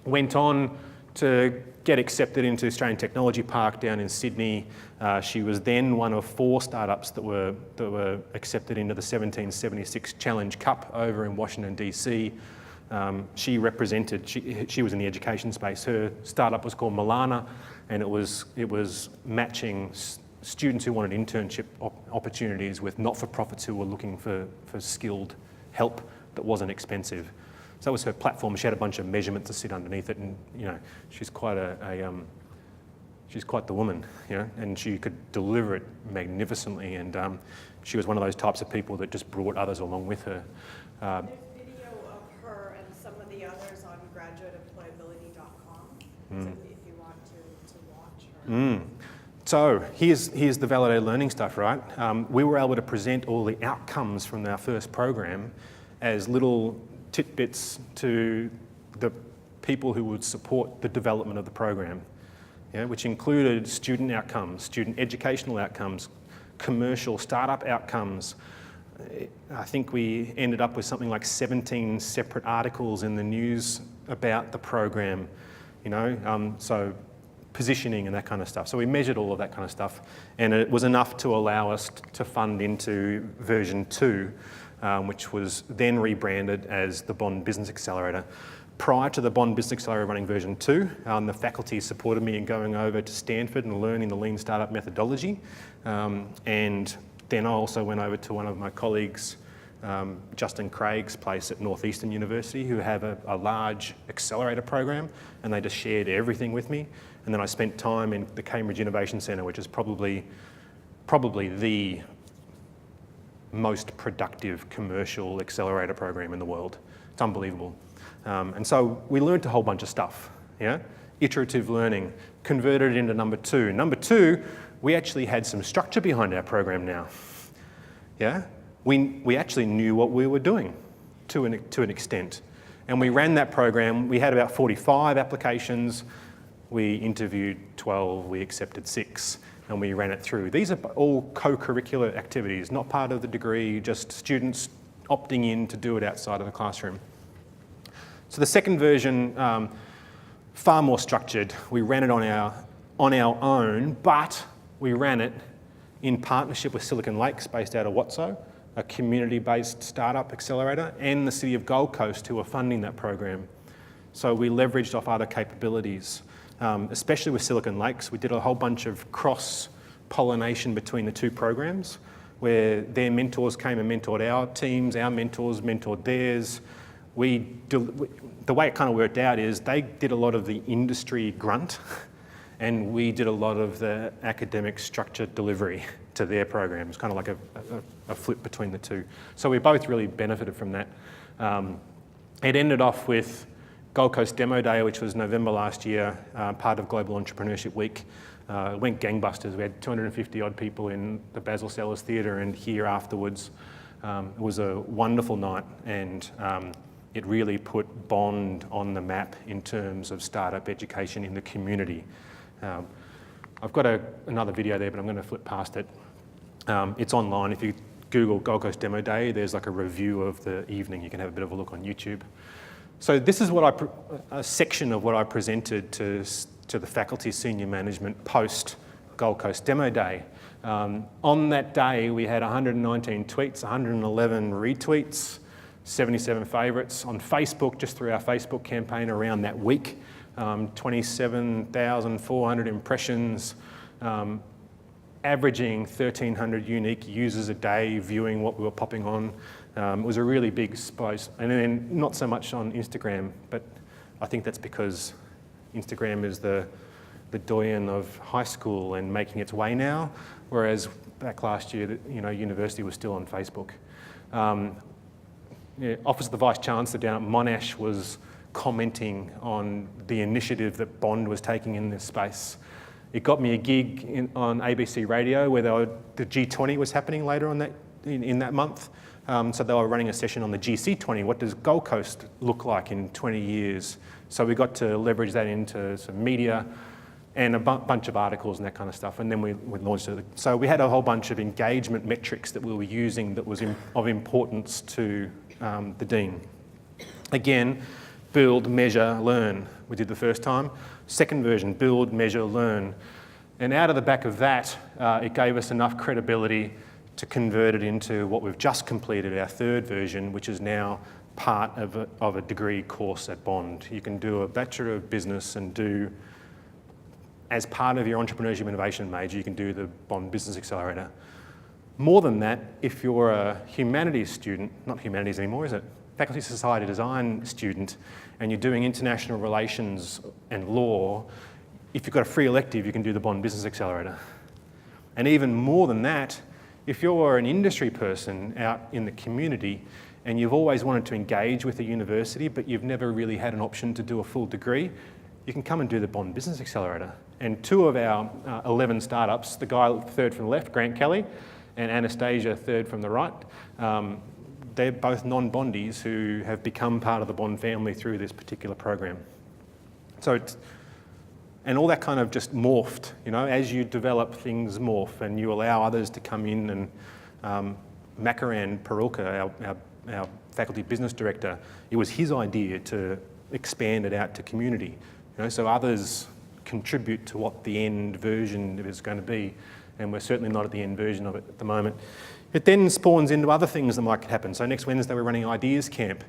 [SPEAKER 1] went on to get accepted into Australian Technology Park down in Sydney. She was then one of 4 startups that were accepted into the 1776 Challenge Cup over in Washington, DC. She was in the education space. Her startup was called Milana, and it was matching students who wanted internship opportunities with not-for-profits who were looking for skilled help that wasn't expensive. So that was her platform. She had a bunch of measurements to sit underneath it, and she's quite she's quite the woman, and she could deliver it magnificently. And she was one of those types of people that just brought others along with her.
[SPEAKER 5] There's video of her and some of the others on graduateemployability.com. So if you want to watch her.
[SPEAKER 1] So here's the validated learning stuff, right? We were able to present all the outcomes from our first program as little tidbits to the people who would support the development of the program, which included student outcomes, student educational outcomes, commercial startup outcomes. I think we ended up with something like 17 separate articles in the news about the program, so positioning and that kind of stuff. So we measured all of that kind of stuff, and it was enough to allow us to fund into version 2, which was then rebranded as the Bond Business Accelerator. Prior to the Bond Business Accelerator running version 2, the faculty supported me in going over to Stanford and learning the lean startup methodology. And then I also went over to one of my colleagues, Justin Craig's place at Northeastern University, who have a large accelerator program, and they just shared everything with me. And then I spent time in the Cambridge Innovation Centre, which is probably the most productive commercial accelerator program in the world. It's unbelievable. And so we learned a whole bunch of stuff, iterative learning, converted it into number 2. Number 2, we actually had some structure behind our program now. We actually knew what we were doing to an extent. And we ran that program. We had about 45 applications. We interviewed 12, we accepted 6, and we ran it through. These are all co-curricular activities, not part of the degree, just students opting in to do it outside of the classroom. So the second version, far more structured. We ran it on our own, but we ran it in partnership with Silicon Lakes, based out of Watso, a community-based startup accelerator, and the City of Gold Coast, who are funding that program. So we leveraged off other capabilities, especially with Silicon Lakes. We did a whole bunch of cross-pollination between the 2 programs, where their mentors came and mentored our teams, our mentors mentored theirs. The way it kind of worked out is they did a lot of the industry grunt, and we did a lot of the academic structured delivery to their programs, kind of like a flip between the 2. So we both really benefited from that. It ended off with Gold Coast Demo Day, which was November last year, part of Global Entrepreneurship Week. It went gangbusters. We had 250 odd people in the Basil Sellers Theatre and here afterwards. It was a wonderful night, and it really put Bond on the map in terms of startup education in the community. I've got another video there, but I'm going to flip past it. It's online. If you Google Gold Coast Demo Day, there's like a review of the evening. You can have a bit of a look on YouTube. So this is a section of what I presented to the faculty senior management post Gold Coast Demo Day. On that day, we had 119 tweets, 111 retweets, 77 favourites. On Facebook, just through our Facebook campaign around that week, 27,400 impressions, averaging 1,300 unique users a day viewing what we were popping on. It was a really big space. And then not so much on Instagram, but I think that's because Instagram is the doyen of high school and making its way now, whereas back last year, university was still on Facebook. Office of the Vice Chancellor down at Monash was commenting on the initiative that Bond was taking in this space. It got me a gig on ABC Radio where the G20 was happening later on in that month. So they were running a session on the GC20. What does Gold Coast look like in 20 years? So we got to leverage that into some media and a bunch of articles and that kind of stuff. And then we launched it. So we had a whole bunch of engagement metrics that we were using that was of importance to the Dean. Again, build, measure, learn. We did the first time. Second version, build, measure, learn. And out of the back of that, it gave us enough credibility to convert it into what we've just completed, our third version, which is now part of a degree course at Bond. You can do a Bachelor of Business and do, as part of your entrepreneurship innovation major, you can do the Bond Business Accelerator. More than that, if you're a humanities student, not humanities anymore, is it? Faculty Society Design student, and you're doing international relations and law, if you've got a free elective, you can do the Bond Business Accelerator. And even more than that, if you're an industry person out in the community and you've always wanted to engage with a university, but you've never really had an option to do a full degree, you can come and do the Bond Business Accelerator. And 2 of our 11 startups, the guy third from the left, Grant Kelly, and Anastasia third from the right, they're both non-Bondies who have become part of the Bond family through this particular program. So and all that kind of just morphed, as you develop, things morph and you allow others to come in. And Makaran Parulka, our faculty business director, it was his idea to expand it out to community. So others contribute to what the end version is going to be, and we're certainly not at the end version of it at the moment. It then spawns into other things that might happen. So next Wednesday we're running Ideas Camp.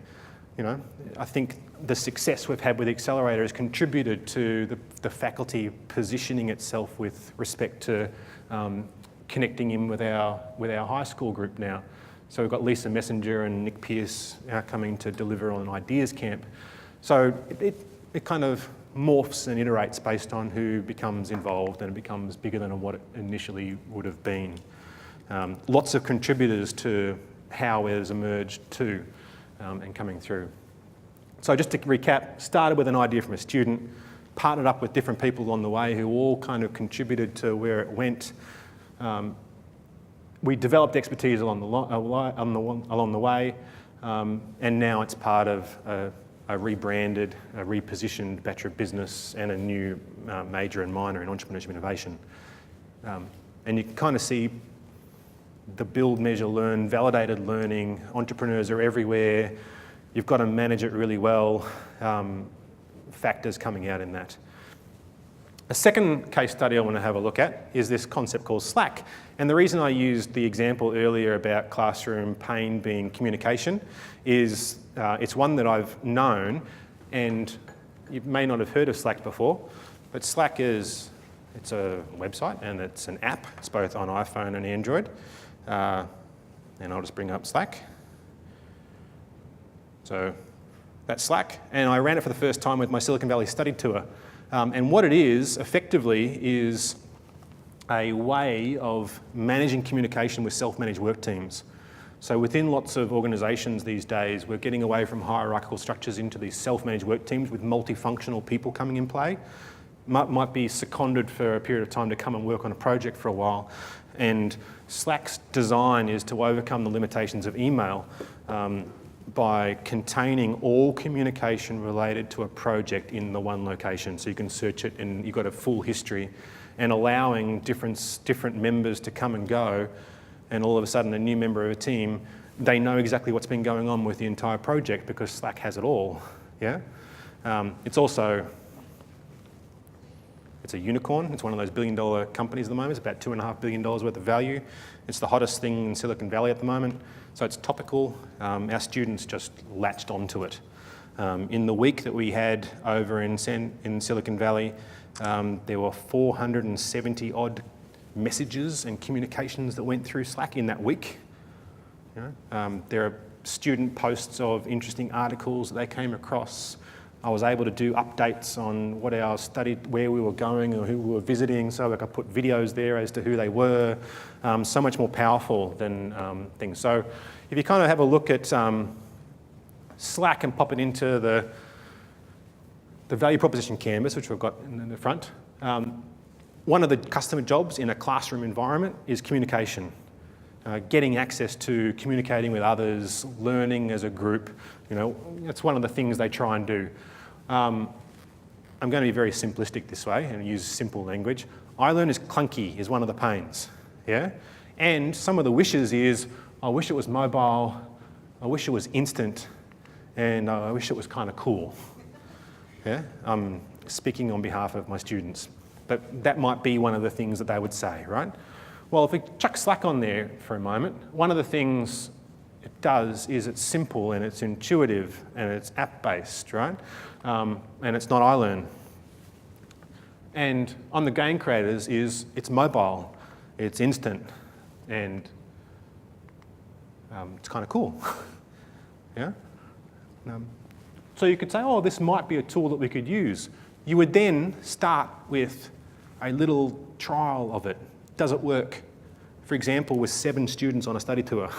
[SPEAKER 1] I think the success we've had with the Accelerator has contributed to the faculty positioning itself with respect to connecting in with our high school group now. So we've got Lisa Messenger and Nick Pearce coming to deliver on Ideas Camp. So it kind of morphs and iterates based on who becomes involved, and it becomes bigger than what it initially would have been. Lots of contributors to how it has emerged too, and coming through. So just to recap, started with an idea from a student, partnered up with different people on the way who all kind of contributed to where it went. We developed expertise along the way, and now it's part of a rebranded, a repositioned Bachelor of Business and a new major and minor in entrepreneurship innovation. And you can kind of see the build, measure, learn, validated learning. Entrepreneurs are everywhere. You've got to manage it really well. Factors coming out in that. A second case study I want to have a look at is this concept called Slack. And the reason I used the example earlier about classroom pain being communication is it's one that I've known, and you may not have heard of Slack before, but Slack it's a website and it's an app. It's both on iPhone and Android. And I'll just bring up Slack. So that's Slack, and I ran it for the first time with my Silicon Valley study tour. And what it is, effectively, is a way of managing communication with self-managed work teams. So within lots of organisations these days, we're getting away from hierarchical structures into these self-managed work teams with multifunctional people coming in play. Might be seconded for a period of time to come and work on a project for a while. And Slack's design is to overcome the limitations of email by containing all communication related to a project in the one location. So you can search it and you've got a full history, and allowing different members to come and go, and all of a sudden a new member of a team, they know exactly what's been going on with the entire project because Slack has it all. Yeah. It's also It's a unicorn. It's one of those billion-dollar companies at the moment. It's about $2.5 billion worth of value. It's the hottest thing in Silicon Valley at the moment. So it's topical. Our students just latched onto it. In the week that we had over in Silicon Valley, there were 470 odd messages and communications that went through Slack in that week. You know, there are student posts of interesting articles that they came across. I was able to do updates on what our study, where we were going or who we were visiting, so I could put videos there as to who they were. So much more powerful than things. So if you kind of have a look at Slack and pop it into the value proposition canvas, which we've got in the front, one of the customer jobs in a classroom environment is communication. Getting access to communicating with others, learning as a group, you know, that's one of the things they try and do. I'm going to be very simplistic this way and use simple language. iLearn is clunky, is one of the pains, yeah? And some of the wishes is, I wish it was mobile, I wish it was instant, and I wish it was kind of cool, yeah? I'm speaking on behalf of my students, but that might be one of the things that they would say, right? Well, if we chuck Slack on there for a moment, one of the things it does is it's simple and it's intuitive and it's app-based, right? And it's not iLearn. And on the game creators is it's mobile, it's instant, and it's kind of cool, yeah? So you could say, oh, this might be a tool that we could use. You would then start with a little trial of it. Does it work? For example, with 7 students on a study tour.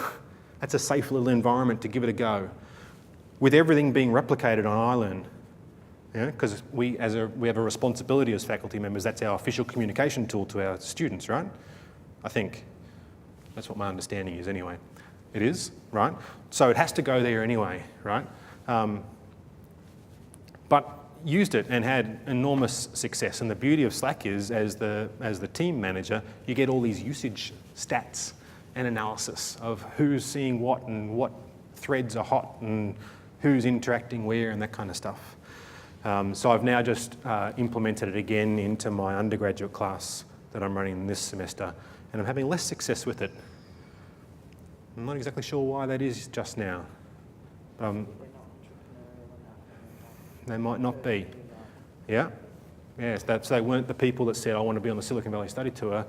[SPEAKER 1] That's a safe little environment to give it a go. With everything being replicated on iLearn, because we have a responsibility as faculty members, that's our official communication tool to our students, right? I think. That's what my understanding is anyway. It is, right? So it has to go there anyway, right? But used it and had enormous success. And the beauty of Slack is, as the team manager, you get all these usage stats and analysis of who's seeing what and what threads are hot and who's interacting where and that kind of stuff. So I've now just implemented it again into my undergraduate class that I'm running this semester, and I'm having less success with it. I'm not exactly sure why that is just now. They might not be. Yeah? Yes, so they weren't the people that said, I want to be on the Silicon Valley study tour.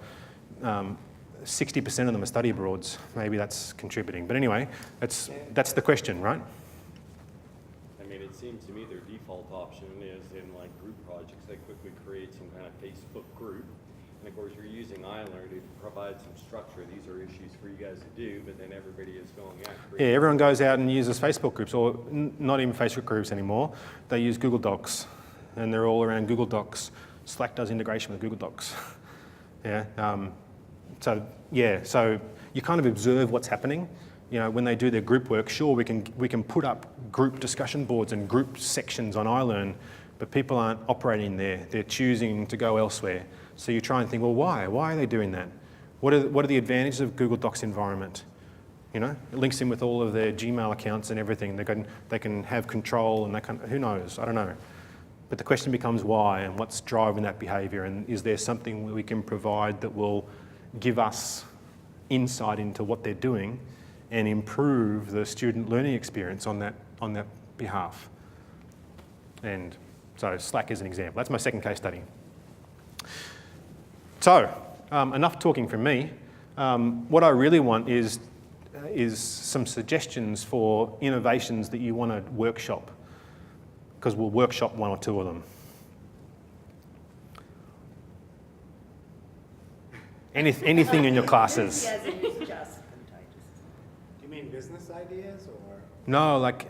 [SPEAKER 1] 60% of them are study abroads. Maybe that's contributing. But anyway, that's the question, right?
[SPEAKER 2] I mean, it seems to me their default option is in like group projects, they quickly create some kind of Facebook group. And of course, you're using iLearn to provide some structure. These are issues for you guys to do, but then everybody is going out.
[SPEAKER 1] Yeah, everyone goes out and uses Facebook groups, or not even Facebook groups anymore. They use Google Docs, and they're all around Google Docs. Slack does integration with Google Docs. Yeah. So you kind of observe what's happening. You know, when they do their group work, sure, we can put up group discussion boards and group sections on iLearn, but people aren't operating there. They're choosing to go elsewhere. So you try and think, well, why? Why are they doing that? What are the advantages of Google Docs environment? You know, it links in with all of their Gmail accounts and everything. They can have control and who knows? I don't know. But the question becomes why and what's driving that behaviour, and is there something we can provide that will give us insight into what they're doing and improve the student learning experience on that behalf? And so Slack is an example. That's my second case study. So, enough talking from me. What I really want is some suggestions for innovations that you want to workshop, because we'll workshop 1 or 2 of them. Anything in your classes.
[SPEAKER 3] Enthusiasm is just contagious.
[SPEAKER 4] Do you mean business ideas or?
[SPEAKER 1] No, like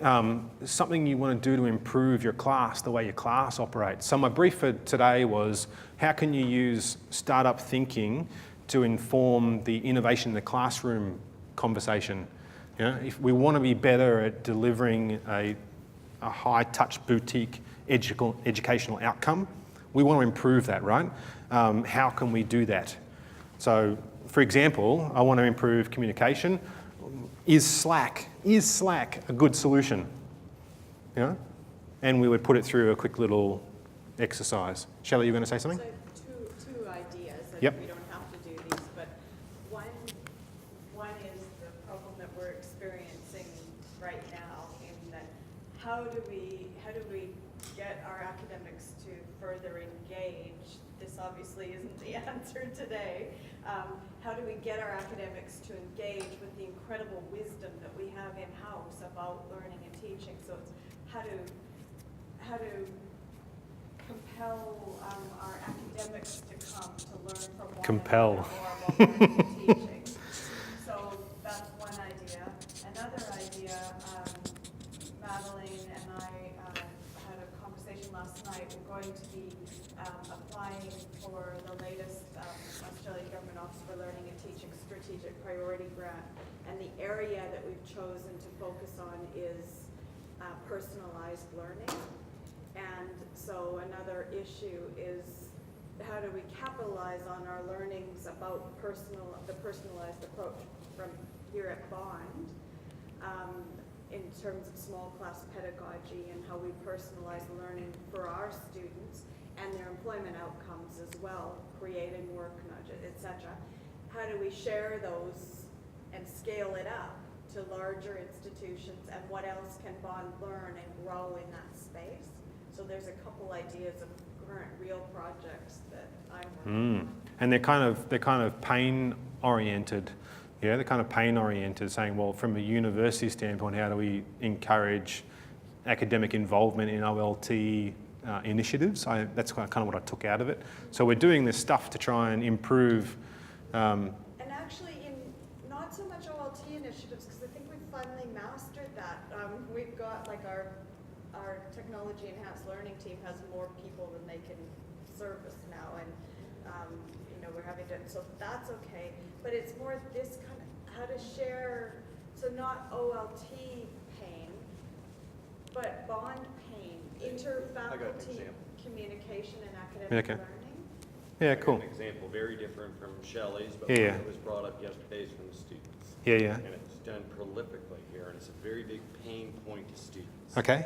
[SPEAKER 1] something you want to do to improve your class, the way your class operates. So my brief for today was, how can you use startup thinking to inform the innovation in the classroom conversation? You know, if we want to be better at delivering a high-touch boutique educational outcome, we want to improve that, right? How can we do that? So, for example, I want to improve communication. Is Slack a good solution? You know? And we would put it through a quick little exercise. Shelley, you were going to say something?
[SPEAKER 5] So
[SPEAKER 1] Yep.
[SPEAKER 5] we don't have to do these, but one is the problem that we're experiencing right now in that how do we get our academics to further engage? This obviously isn't the answer today. How do we get our academics to engage with the incredible wisdom that we have in-house about learning and teaching? So it's how to compel our academics to come to learn from one
[SPEAKER 1] Compel.
[SPEAKER 5] another more about learning and teaching. So that's one idea. Another idea, Madeline and I had a conversation last night. We're going to be applying for the latest Australian Government Office for Learning and Teaching Strategic Priority Grant. And the area that we've chosen to focus on is personalized learning. And so another issue is how do we capitalize on our learnings about the personalized approach from here at Bond in terms of small class pedagogy and how we personalize learning for our students and their employment outcomes as well, creating work nudges, etc. How do we share those and scale it up to larger institutions, and what else can Bond learn and grow in that space? So there's a couple ideas of current real projects that I'm working on.
[SPEAKER 1] And they're kind of pain oriented. Yeah, they're kind of pain oriented, saying, well, from a university standpoint, how do we encourage academic involvement in OLT initiatives? That's kind of what I took out of it. So we're doing this stuff to try and improve.
[SPEAKER 5] And actually, in not so much OLT initiatives, because I think we've finally mastered that. We've got like our technology enhanced learning team has more people than they can service now, and we're having to. So that's okay. But it's more this kind of how to share. So not OLT pain, but Bond pain, interfaculty communication and academic learning.
[SPEAKER 1] Yeah,
[SPEAKER 2] I got
[SPEAKER 1] cool.
[SPEAKER 2] an example very different from Shelley's, but
[SPEAKER 1] Yeah.
[SPEAKER 2] one that was brought up yesterday is from the students.
[SPEAKER 1] Yeah.
[SPEAKER 2] And it's done prolifically here, and it's a very big pain point to students.
[SPEAKER 1] Okay.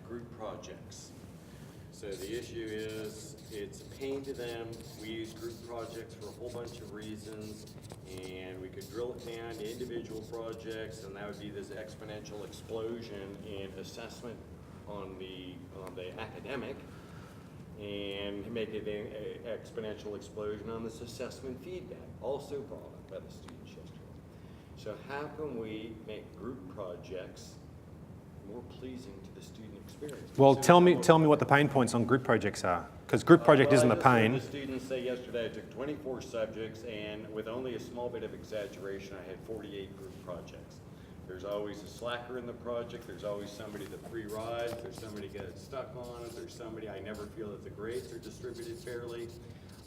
[SPEAKER 2] Group projects. So the issue is, it's a pain to them. We use group projects for a whole bunch of reasons, and we could drill it down to individual projects, and that would be this exponential explosion in assessment on the academic, and make it an exponential explosion on this assessment feedback, also brought up by the students yesterday. So how can we make group projects more pleasing to the student experience?
[SPEAKER 1] Well,
[SPEAKER 2] So
[SPEAKER 1] tell me what the pain points on group projects are, because group project isn't the
[SPEAKER 2] I just heard
[SPEAKER 1] pain.
[SPEAKER 2] the students say yesterday I took 24 subjects, and with only a small bit of exaggeration, I had 48 group projects. There's always a slacker in the project. There's always somebody that free rides. There's somebody gets stuck on it. There's somebody, I never feel that the grades are distributed fairly.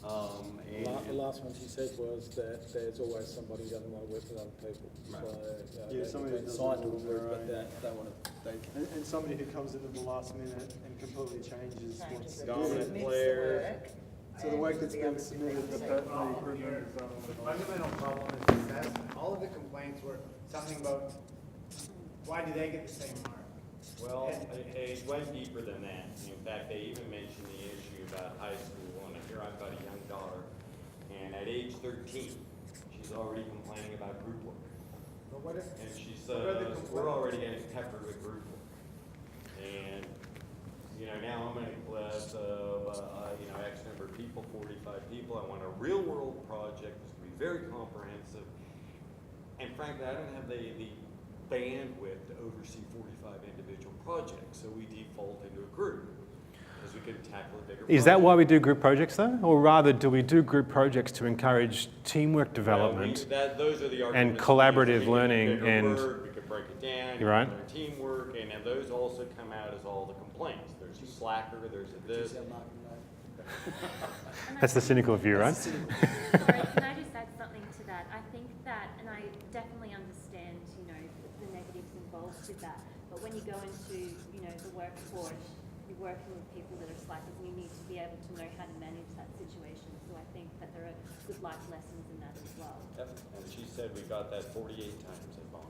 [SPEAKER 4] The last one she said was that there's always somebody who doesn't want to work with other people.
[SPEAKER 2] Right.
[SPEAKER 4] So,
[SPEAKER 7] Somebody
[SPEAKER 4] they've
[SPEAKER 7] who
[SPEAKER 4] been
[SPEAKER 7] doesn't
[SPEAKER 4] assigned to
[SPEAKER 7] want
[SPEAKER 4] a group,
[SPEAKER 7] their
[SPEAKER 4] but
[SPEAKER 7] own.
[SPEAKER 4] they want to.
[SPEAKER 7] And somebody who comes in at the last minute and completely changes what's
[SPEAKER 2] Dominant
[SPEAKER 3] Mix the
[SPEAKER 2] players.
[SPEAKER 3] work
[SPEAKER 7] So the work
[SPEAKER 3] and
[SPEAKER 7] that's
[SPEAKER 3] be
[SPEAKER 7] been
[SPEAKER 3] able to
[SPEAKER 7] submitted,
[SPEAKER 3] bring
[SPEAKER 7] but
[SPEAKER 3] it
[SPEAKER 7] that
[SPEAKER 3] forward.
[SPEAKER 7] the improvement is done on
[SPEAKER 8] The
[SPEAKER 7] the
[SPEAKER 8] fundamental problem is assessment. All of the complaints were something about, why do they get the same mark?
[SPEAKER 2] Well, it went deeper than that. In fact, they even mentioned the issue about high school, and here I've got a young daughter, and at age 13, she's already complaining about group work.
[SPEAKER 8] But what if,
[SPEAKER 2] And she
[SPEAKER 8] What are the
[SPEAKER 2] says,
[SPEAKER 8] complaints?
[SPEAKER 2] we're already getting peppered with group work. And, now I'm in a class of, X number of people, 45 people. I want a real world project that's going to be very comprehensive. And frankly, I don't have the bandwidth to oversee 45 individual projects, so we default into a group because we can tackle a bigger
[SPEAKER 1] Is that
[SPEAKER 2] project.
[SPEAKER 1] why we do group projects though? Or rather, do we do group projects to encourage teamwork development?
[SPEAKER 2] Those are the arguments.
[SPEAKER 1] and
[SPEAKER 2] we use.
[SPEAKER 1] collaborative
[SPEAKER 2] We can
[SPEAKER 1] learning
[SPEAKER 2] make a bigger
[SPEAKER 1] and-
[SPEAKER 2] word, we could break it down.
[SPEAKER 1] You're right.
[SPEAKER 2] Learn teamwork, and those also come out as all the complaints. There's a slacker, there's a this.
[SPEAKER 1] That's the cynical view, right?
[SPEAKER 9] Sorry, can I just add something to that? I think that, and I definitely understand, the negatives involved with that. But when you go into, the workforce, you're working with people that are slackers, and you need to be able to know how to manage that situation. So I think that there are good life lessons in that as well.
[SPEAKER 2] Yep. And she said we got that 48 times at Bond.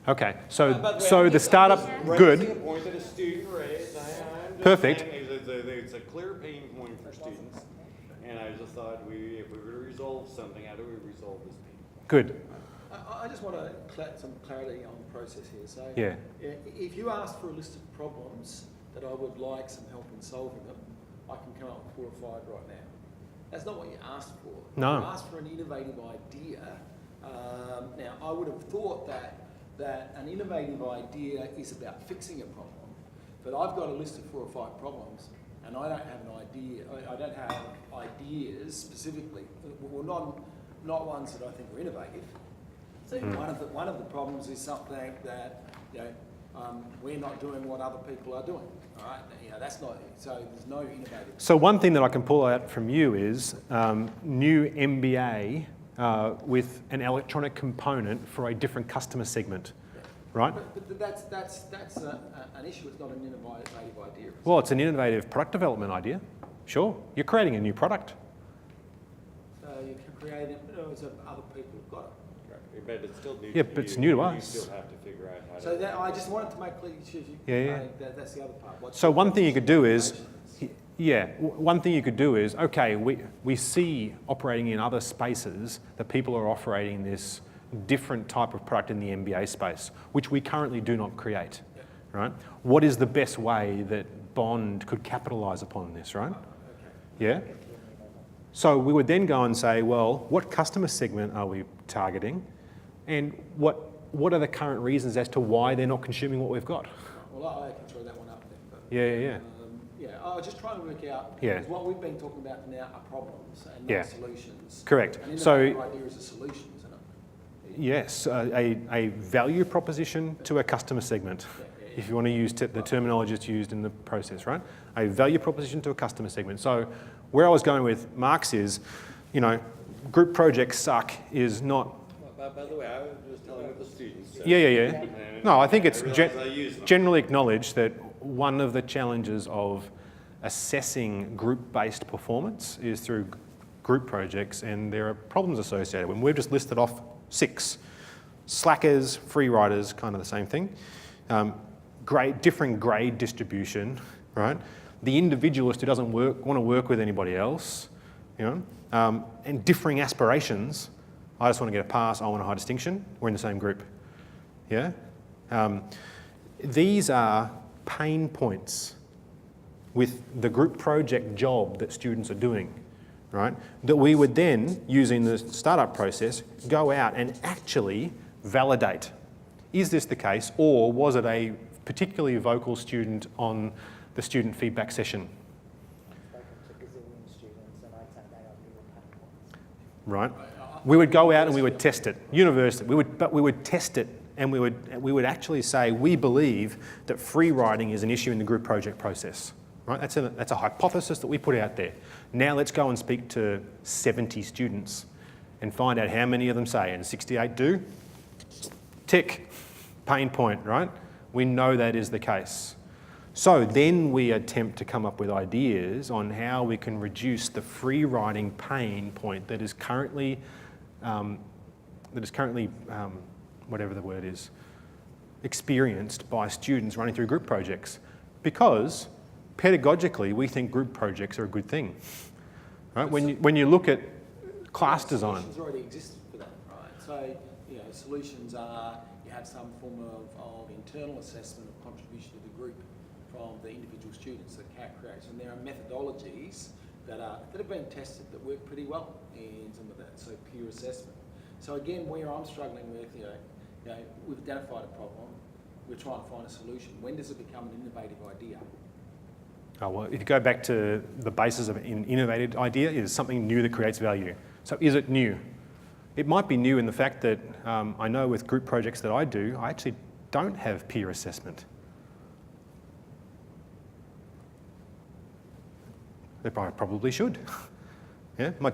[SPEAKER 1] Okay,
[SPEAKER 2] By
[SPEAKER 1] so
[SPEAKER 2] the way,
[SPEAKER 1] so
[SPEAKER 2] I'm
[SPEAKER 1] the
[SPEAKER 2] just
[SPEAKER 1] startup,
[SPEAKER 2] raising
[SPEAKER 1] good.
[SPEAKER 2] a point that a student raised. I'm just
[SPEAKER 1] Perfect.
[SPEAKER 2] saying it's a clear pain point for students. And I just thought if we were to resolve something, how do we resolve this pain point?
[SPEAKER 1] Good.
[SPEAKER 4] I just want to some clarity on the process here. So,
[SPEAKER 1] Yeah.
[SPEAKER 4] if you ask for a list of problems that I would like some help in solving them, I can come up with 4 or 5 right now. That's not what you asked for.
[SPEAKER 1] No.
[SPEAKER 4] You asked for an innovative idea. Now, I would have thought that an innovative idea is about fixing a problem, but I've got a list of 4 or 5 problems, and I don't have an idea. I don't have ideas specifically. Well, not ones that I think are innovative. So one of the problems is something that we're not doing what other people are doing. All right, that's not. So there's no innovative.
[SPEAKER 1] So one thing that I can pull out from you is new MBA with an electronic component for a different customer segment, right?
[SPEAKER 4] But that's an issue. It's not an innovative idea.
[SPEAKER 1] Well, it's an innovative product development idea. Sure, you're creating a new product.
[SPEAKER 4] So you can create it, so other people have got it.
[SPEAKER 2] But it's still new
[SPEAKER 1] Yeah,
[SPEAKER 2] to
[SPEAKER 1] but it's
[SPEAKER 2] you.
[SPEAKER 1] new to
[SPEAKER 2] You
[SPEAKER 1] us.
[SPEAKER 2] still have to figure out how
[SPEAKER 4] So
[SPEAKER 2] to.
[SPEAKER 4] I just wanted to make clear.
[SPEAKER 1] Yeah.
[SPEAKER 4] That's the other part.
[SPEAKER 1] So one thing you could do is, one thing you could do is, okay, we see operating in other spaces that people are operating this different type of product in the MBA space, which we currently do not create, right? What is the best way that Bond could capitalise upon this, right? Yeah? So we would then go and say, well, what customer segment are we targeting? And what are the current reasons as to why they're not consuming what we've got?
[SPEAKER 4] Well, I can throw that one up then. But,
[SPEAKER 1] Yeah.
[SPEAKER 4] I was just trying to work out.
[SPEAKER 1] Yeah.
[SPEAKER 4] What we've been talking about now are problems and
[SPEAKER 1] Yeah.
[SPEAKER 4] not solutions.
[SPEAKER 1] Correct.
[SPEAKER 4] An
[SPEAKER 1] So-
[SPEAKER 4] innovative idea is a solution, isn't it?
[SPEAKER 1] Yes, a value proposition to a customer segment, if you want to use the terminology that's used in the process, right? A value proposition to a customer segment. So where I was going with Mark's is, group projects suck is not...
[SPEAKER 2] By the way, I was just telling what the students said.
[SPEAKER 1] Yeah. No, I think it's
[SPEAKER 2] I use them.
[SPEAKER 1] generally acknowledged that one of the challenges of assessing group-based performance is through group projects, and there are problems associated. When we've just listed off 6. Slackers, free riders, kind of the same thing. Different grade distribution, right? The individualist who doesn't want to work with anybody else, and differing aspirations. I just want to get a pass, I want a high distinction. We're in the same group, yeah? These are pain points with the group project job that students are doing, right? That we would then, using the startup process, go out and actually validate. Is this the case, or was it a particularly vocal student on the student feedback session?
[SPEAKER 3] I've spoken to gazillion students and I'd say they are real pain points.
[SPEAKER 1] Right? We would go out and we would test it. University, we would test it, and we would actually say we believe that free riding is an issue in the group project process. Right? That's a hypothesis that we put out there. Now let's go and speak to 70 students and find out how many of them say, and 68 do. Tick, pain point, right? We know that is the case. So then we attempt to come up with ideas on how we can reduce the free riding pain point that is currently, whatever the word is, experienced by students running through group projects. Because pedagogically, we think group projects are a good thing. Right? When you look at class design.
[SPEAKER 4] Solutions already exist for that, right? So, solutions are you have some form of internal assessment of contribution to the group from the individual students that CAT creates, and there are methodologies that have been tested that work pretty well in some of that. So peer assessment. So again, where I'm struggling with, we've identified a problem, we're trying to find a solution. When does it become an innovative idea?
[SPEAKER 1] Oh, well, if you go back to the basis of an innovative idea, it is something new that creates value. So is it new? It might be new in the fact that I know with group projects that I do, I actually don't have peer assessment. I probably should. Yeah, my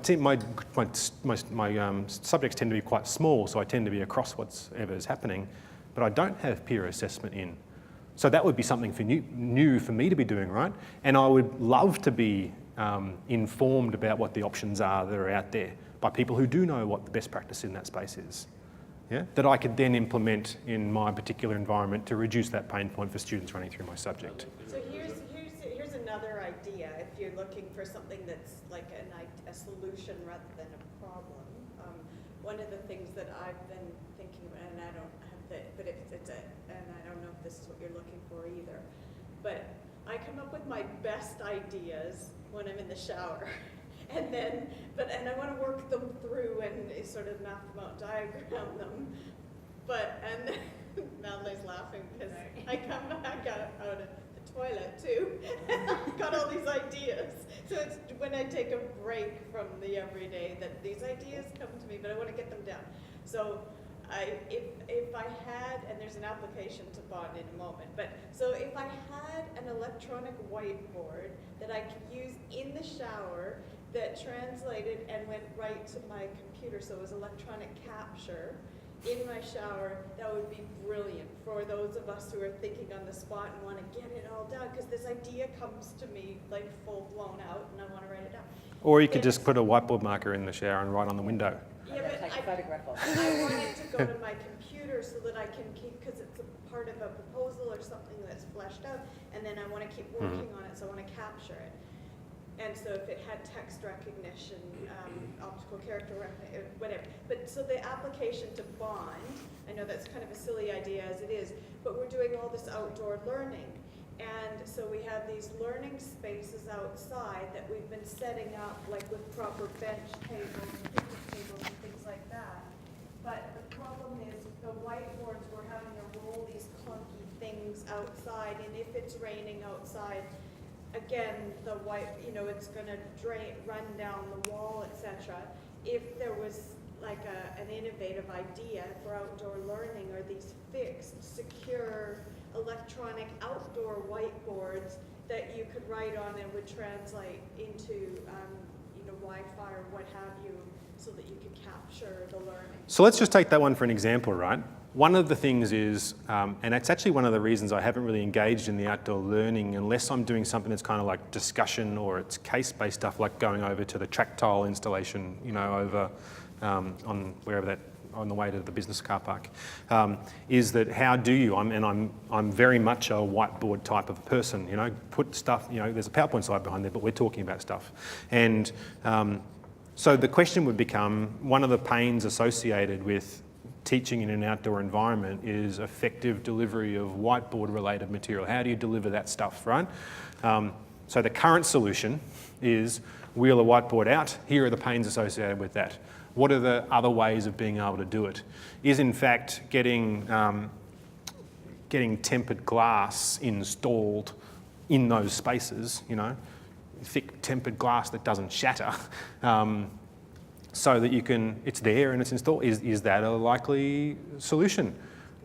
[SPEAKER 1] subjects tend to be quite small, so I tend to be across whatever is happening, but I don't have peer assessment in. So that would be something new for me to be doing, right? And I would love to be informed about what the options are that are out there by people who do know what the best practice in that space is. Yeah? That I could then implement in my particular environment to reduce that pain point for students running through my subject.
[SPEAKER 5] So here's another idea, if you're looking for something that's like a solution rather than a problem, one of the things that I've been thinking about, and I don't have but and I don't know if this is what you're looking for either, but I come up with my best ideas when I'm in the shower. And I want to work them through and sort of map them out, diagram them. And Madelaine's laughing because I come back out of the toilet too. Got all these ideas. So it's when I take a break from the everyday that these ideas come to me, but I want to get them down. So if I had, and there's an application to Bond in a moment, but so if I had an electronic whiteboard that I could use in the shower that translated and went right to my computer, so it was electronic capture in my shower, that would be brilliant for those of us who are thinking on the spot and want to get it all down, because this idea comes to me like full blown out and I want to write it down.
[SPEAKER 1] Or you could just put a whiteboard marker in the shower and write on the window.
[SPEAKER 5] Yeah, but
[SPEAKER 3] Take a photograph of it.
[SPEAKER 5] I want it to go to my computer so that I can keep, because it's a part of a proposal or something that's fleshed out, and then I want to keep working on it, so I want to capture it. And so if it had text recognition, optical character recognition, whatever. But so the application to Bond, I know that's kind of a silly idea as it is, but we're doing all this outdoor learning. And so we have these learning spaces outside that we've been setting up, like with proper bench tables and picnic tables and things like that. But the problem is the whiteboards, we're having to roll these clunky things outside, and if it's raining outside, again, the it's going to run down the wall, etc. If there was like an innovative idea for outdoor learning, or these fixed, secure, electronic outdoor whiteboards that you could write on and would translate into Wi-Fi or what have you, so that you could capture the learning.
[SPEAKER 1] So let's just take that one for an example, right? One of the things is, and it's actually one of the reasons I haven't really engaged in the outdoor learning unless I'm doing something that's kind of like discussion or it's case-based stuff, like going over to the Tractile installation, over on wherever that, on the way to the business car park, is that how do you, I'm very much a whiteboard type of person, put stuff, there's a PowerPoint slide behind there, but we're talking about stuff. And so the question would become, one of the pains associated with teaching in an outdoor environment is effective delivery of whiteboard-related material. How do you deliver that stuff, right? So the current solution is wheel a whiteboard out. Here are the pains associated with that. What are the other ways of being able to do it? Is in fact getting tempered glass installed in those spaces, thick tempered glass that doesn't shatter, so that it's there and it's installed. Is that a likely solution,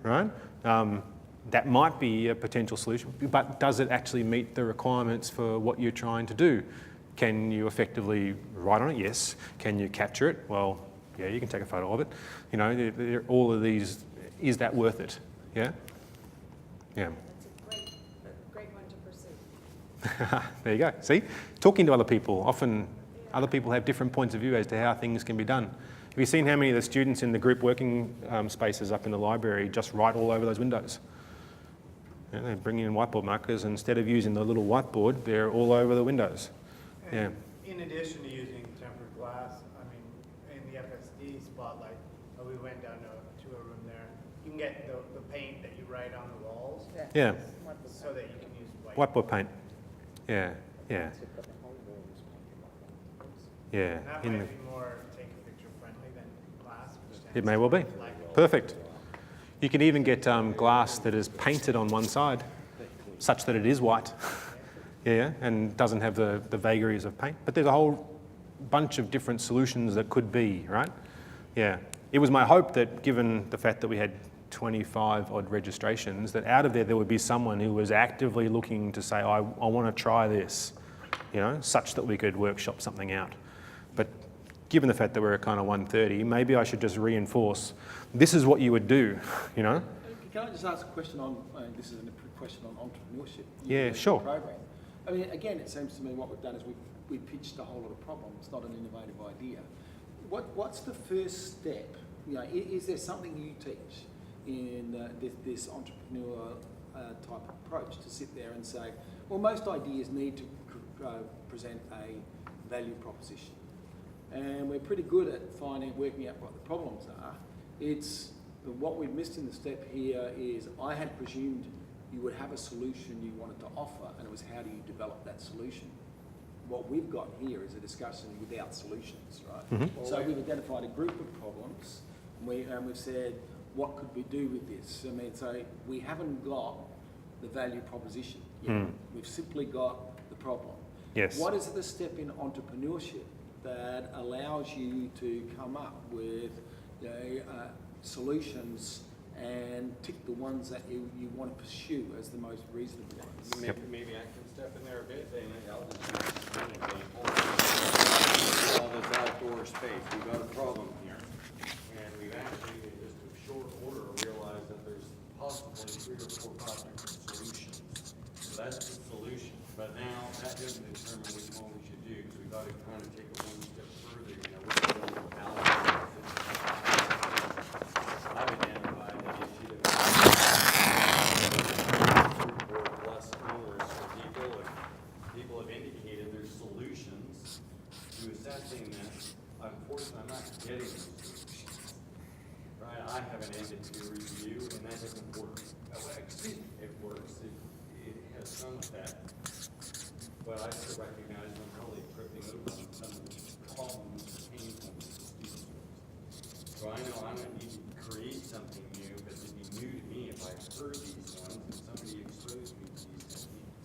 [SPEAKER 1] right? That might be a potential solution, but does it actually meet the requirements for what you're trying to do? Can you effectively write on it? Yes. Can you capture it? Well, yeah, you can take a photo of it. All of these, is that worth it? Yeah? Yeah.
[SPEAKER 5] That's a great one to pursue.
[SPEAKER 1] There you go. See? Talking to other people. Often other people have different points of view as to how things can be done. Have you seen how many of the students in the group working spaces up in the library just write all over those windows? They bring in whiteboard markers, and instead of using the little whiteboard, they're all over the windows.
[SPEAKER 8] And in addition to using tempered glass, in the FSD spotlight, we went down to a room there. You can get the paint that you write on the walls.
[SPEAKER 1] Yeah.
[SPEAKER 8] So that you can use
[SPEAKER 1] Whiteboard paint. Yeah. Yeah. Yeah.
[SPEAKER 8] And that might be more take a picture friendly than glass.
[SPEAKER 1] It may well be. Perfect. You can even get glass that is painted on one side, such that it is white. Yeah, and doesn't have the vagaries of paint. But there's a whole bunch of different solutions that could be, right? Yeah. It was my hope that, given the fact that we had 25 odd registrations, that out of there would be someone who was actively looking to say, I want to try this, such that we could workshop something out. But given the fact that we're at kind of 1:30, maybe I should just reinforce, this is what you would do,
[SPEAKER 4] Can I just ask a question on, this is a question on entrepreneurship?
[SPEAKER 1] Yeah, sure.
[SPEAKER 4] Program. Again, it seems to me what we've done is we pitched a whole lot of problems, not an innovative idea. What's the first step? Is there something you teach in this entrepreneur type approach to sit there and say, well, most ideas need to present a value proposition. And we're pretty good at working out what the problems are. What we've missed in the step here is I had presumed you would have a solution you wanted to offer, and it was how do you develop that solution. What we've got here is a discussion without solutions, right?
[SPEAKER 1] Mm-hmm.
[SPEAKER 4] So we've identified a group of problems, and we've said, what could we do with this? I mean, so we haven't got the value proposition yet.
[SPEAKER 1] Mm.
[SPEAKER 4] We've simply got the problem.
[SPEAKER 1] Yes.
[SPEAKER 4] What is the step in entrepreneurship that allows you to come up with solutions and tick the ones that you want to pursue as the most reasonable ones?
[SPEAKER 2] Maybe I can step in there a bit, and I'll just use an example. All this outdoor space, we've got a problem here. And we've actually, in just a short order, realized that there's possibly 3 or 4 different solutions. So that's the solution. But now, that doesn't determine which one we should do, because we've got to kind of take it one step further, which is the balance. I've identified that issue of plus owners for people, and people have indicated there's solutions to assessing that. Unfortunately, I'm not getting those solutions. Right? I have an ended peer review, and that doesn't work. Excuse me, it works. It has some of that. But I still recognize I'm probably tripping over on some of the problems or pain points that students face. So I know I'm going to need to create something new, but it'd be new to me if I heard these ones and somebody exposed me to these techniques.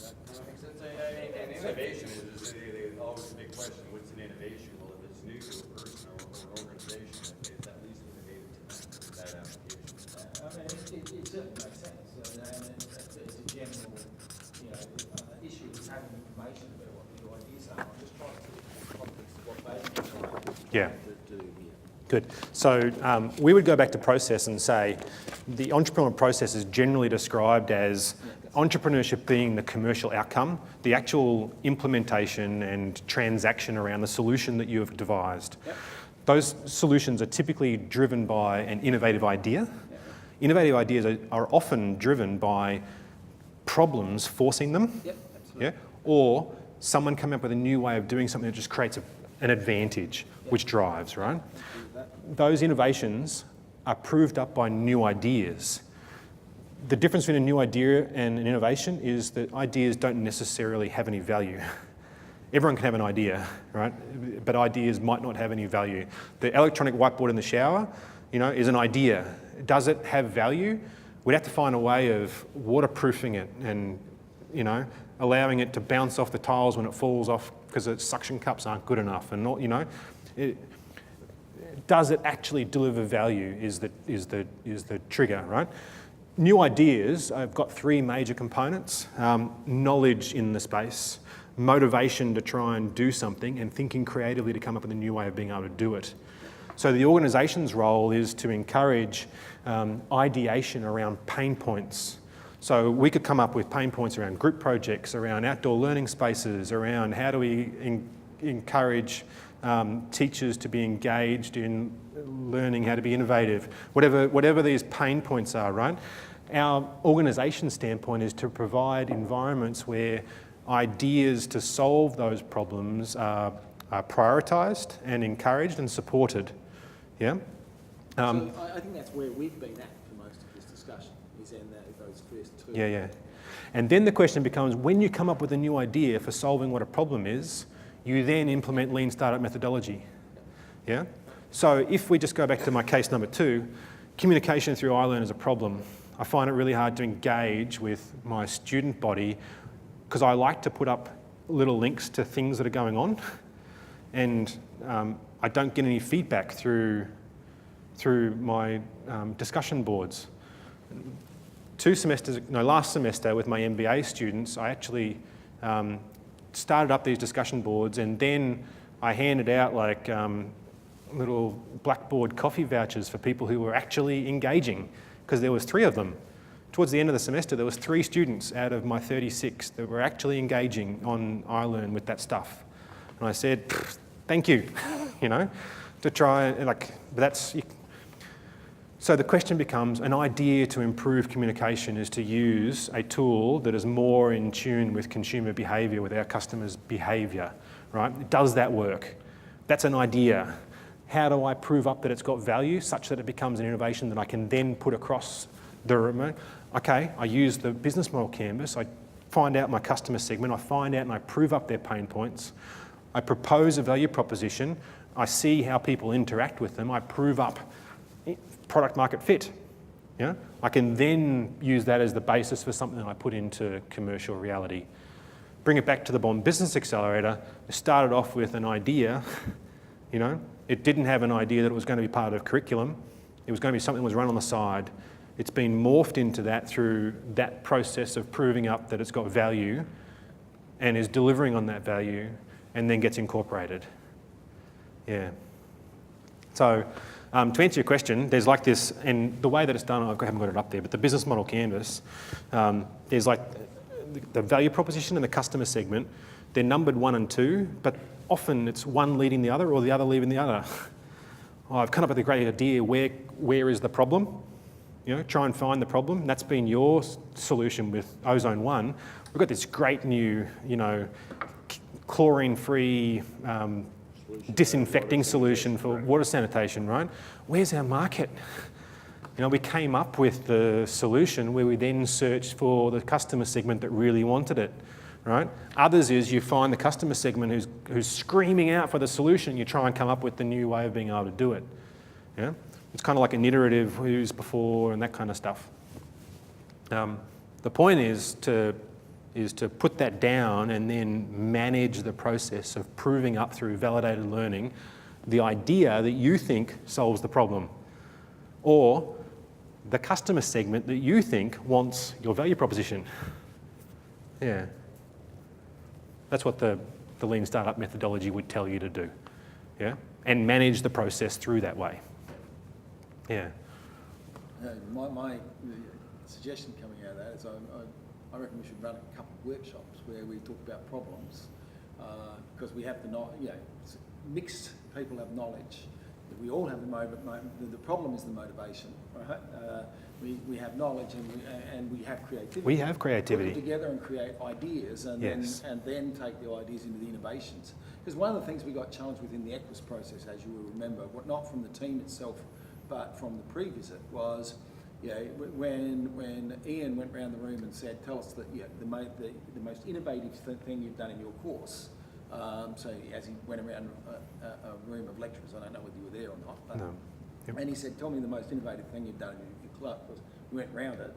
[SPEAKER 2] Does that kind of make sense? And innovation is always a big question. What's an innovation? Well, if it's new to a person or an organization, it's at least innovative to that application.
[SPEAKER 4] I mean, it certainly makes sense. And it's a general issue is having information about what the new ideas are. I'm just trying to put it in the context of what they've been trying to do here.
[SPEAKER 1] Good. So we would go back to process and say the entrepreneurial process is generally described as entrepreneurship being the commercial outcome, the actual implementation and transaction around the solution that you have devised.
[SPEAKER 4] Yep.
[SPEAKER 1] Those solutions are typically driven by an innovative idea. Yep. Innovative ideas are often driven by problems forcing them.
[SPEAKER 4] Yep, absolutely.
[SPEAKER 1] Yeah? Or someone coming up with a new way of doing something that just creates an advantage, which drives, right? Those innovations are proved up by new ideas. The difference between a new idea and an innovation is that ideas don't necessarily have any value. Everyone can have an idea, right? But ideas might not have any value. The electronic whiteboard in the shower, is an idea. Does it have value? We'd have to find a way of waterproofing it and, allowing it to bounce off the tiles when it falls off because its suction cups aren't good enough. And not, does it actually deliver value is the trigger, right? New ideas have got 3 major components: knowledge in the space, motivation to try and do something, and thinking creatively to come up with a new way of being able to do it. So the organisation's role is to encourage ideation around pain points. So we could come up with pain points around group projects, around outdoor learning spaces, around how do we encourage teachers to be engaged in learning how to be innovative, whatever these pain points are, right? Our organisation standpoint is to provide environments where ideas to solve those problems are prioritised and encouraged and supported. Yeah.
[SPEAKER 4] So I think that's where we've been at for most of this discussion, is in those first 2.
[SPEAKER 1] Yeah. And then the question becomes, when you come up with a new idea for solving what a problem is, you then implement lean startup methodology. Yeah. So if we just go back to my case number 2, communication through iLearn is a problem. I find it really hard to engage with my student body because I like to put up little links to things that are going on, and I don't get any feedback through my discussion boards. Last semester with my MBA students, I actually started up these discussion boards, and then I handed out little Blackboard coffee vouchers for people who were actually engaging, because there was 3 of them. Towards the end of the semester, there was 3 students out of my 36 that were actually engaging on iLearn with that stuff. And I said, thank you, to try, but that's... So the question becomes, an idea to improve communication is to use a tool that is more in tune with consumer behaviour, with our customers' behaviour, right? Does that work? That's an idea. How do I prove up that it's got value such that it becomes an innovation that I can then put across the remote? Okay, I use the business model canvas, I find out my customer segment, I find out and I prove up their pain points, I propose a value proposition, I see how people interact with them, I prove up product market fit. Yeah? I can then use that as the basis for something that I put into commercial reality. Bring it back to the Bond Business Accelerator. It started off with an idea, you know. It didn't have an idea that it was going to be part of curriculum. It was going to be something that was run on the side. It's been morphed into that through that process of proving up that it's got value and is delivering on that value and then gets incorporated. Yeah. So to answer your question, there's like this, and the way that it's done, I haven't got it up there, but the business model canvas, there's like the value proposition and the customer segment. They're numbered 1 and 2, but often it's one leading the other or the other leading the other. Oh, I've come up with a great idea. Where is the problem? You know, try and find the problem. That's been your solution with Ozone One. We've got this great new, you know, chlorine-free disinfecting solution for water sanitation, right? Where's our market? You know, we came up with the solution where we then searched for the customer segment that really wanted it, right? Others is you find the customer segment who's screaming out for the solution, you try and come up with the new way of being able to do it. Yeah? It's kind of like an iterative who's before and that kind of stuff. The point is to put that down and then manage the process of proving up through validated learning the idea that you think solves the problem, or the customer segment that you think wants your value proposition. Yeah. That's what the lean startup methodology would tell you to do. Yeah? And manage the process through that way. Yeah.
[SPEAKER 4] My suggestion coming out of that is I reckon we should run a couple of workshops where we talk about problems, because we have mixed people have knowledge. We all have the problem is the motivation, right? We have knowledge and we have creativity.
[SPEAKER 1] We have creativity.
[SPEAKER 4] Put it together and create ideas and then take the ideas into the innovations. Because one of the things we got challenged with in the Equus process, as you will remember, not from the team itself, but from the previsit, was when Ian went around the room and said, tell us the most innovative thing you've done in your course. So as he went around a room of lecturers, I don't know whether you were there or not, but,
[SPEAKER 1] no. Yep.
[SPEAKER 4] And he said, tell me the most innovative thing you've done in your club. We went round it,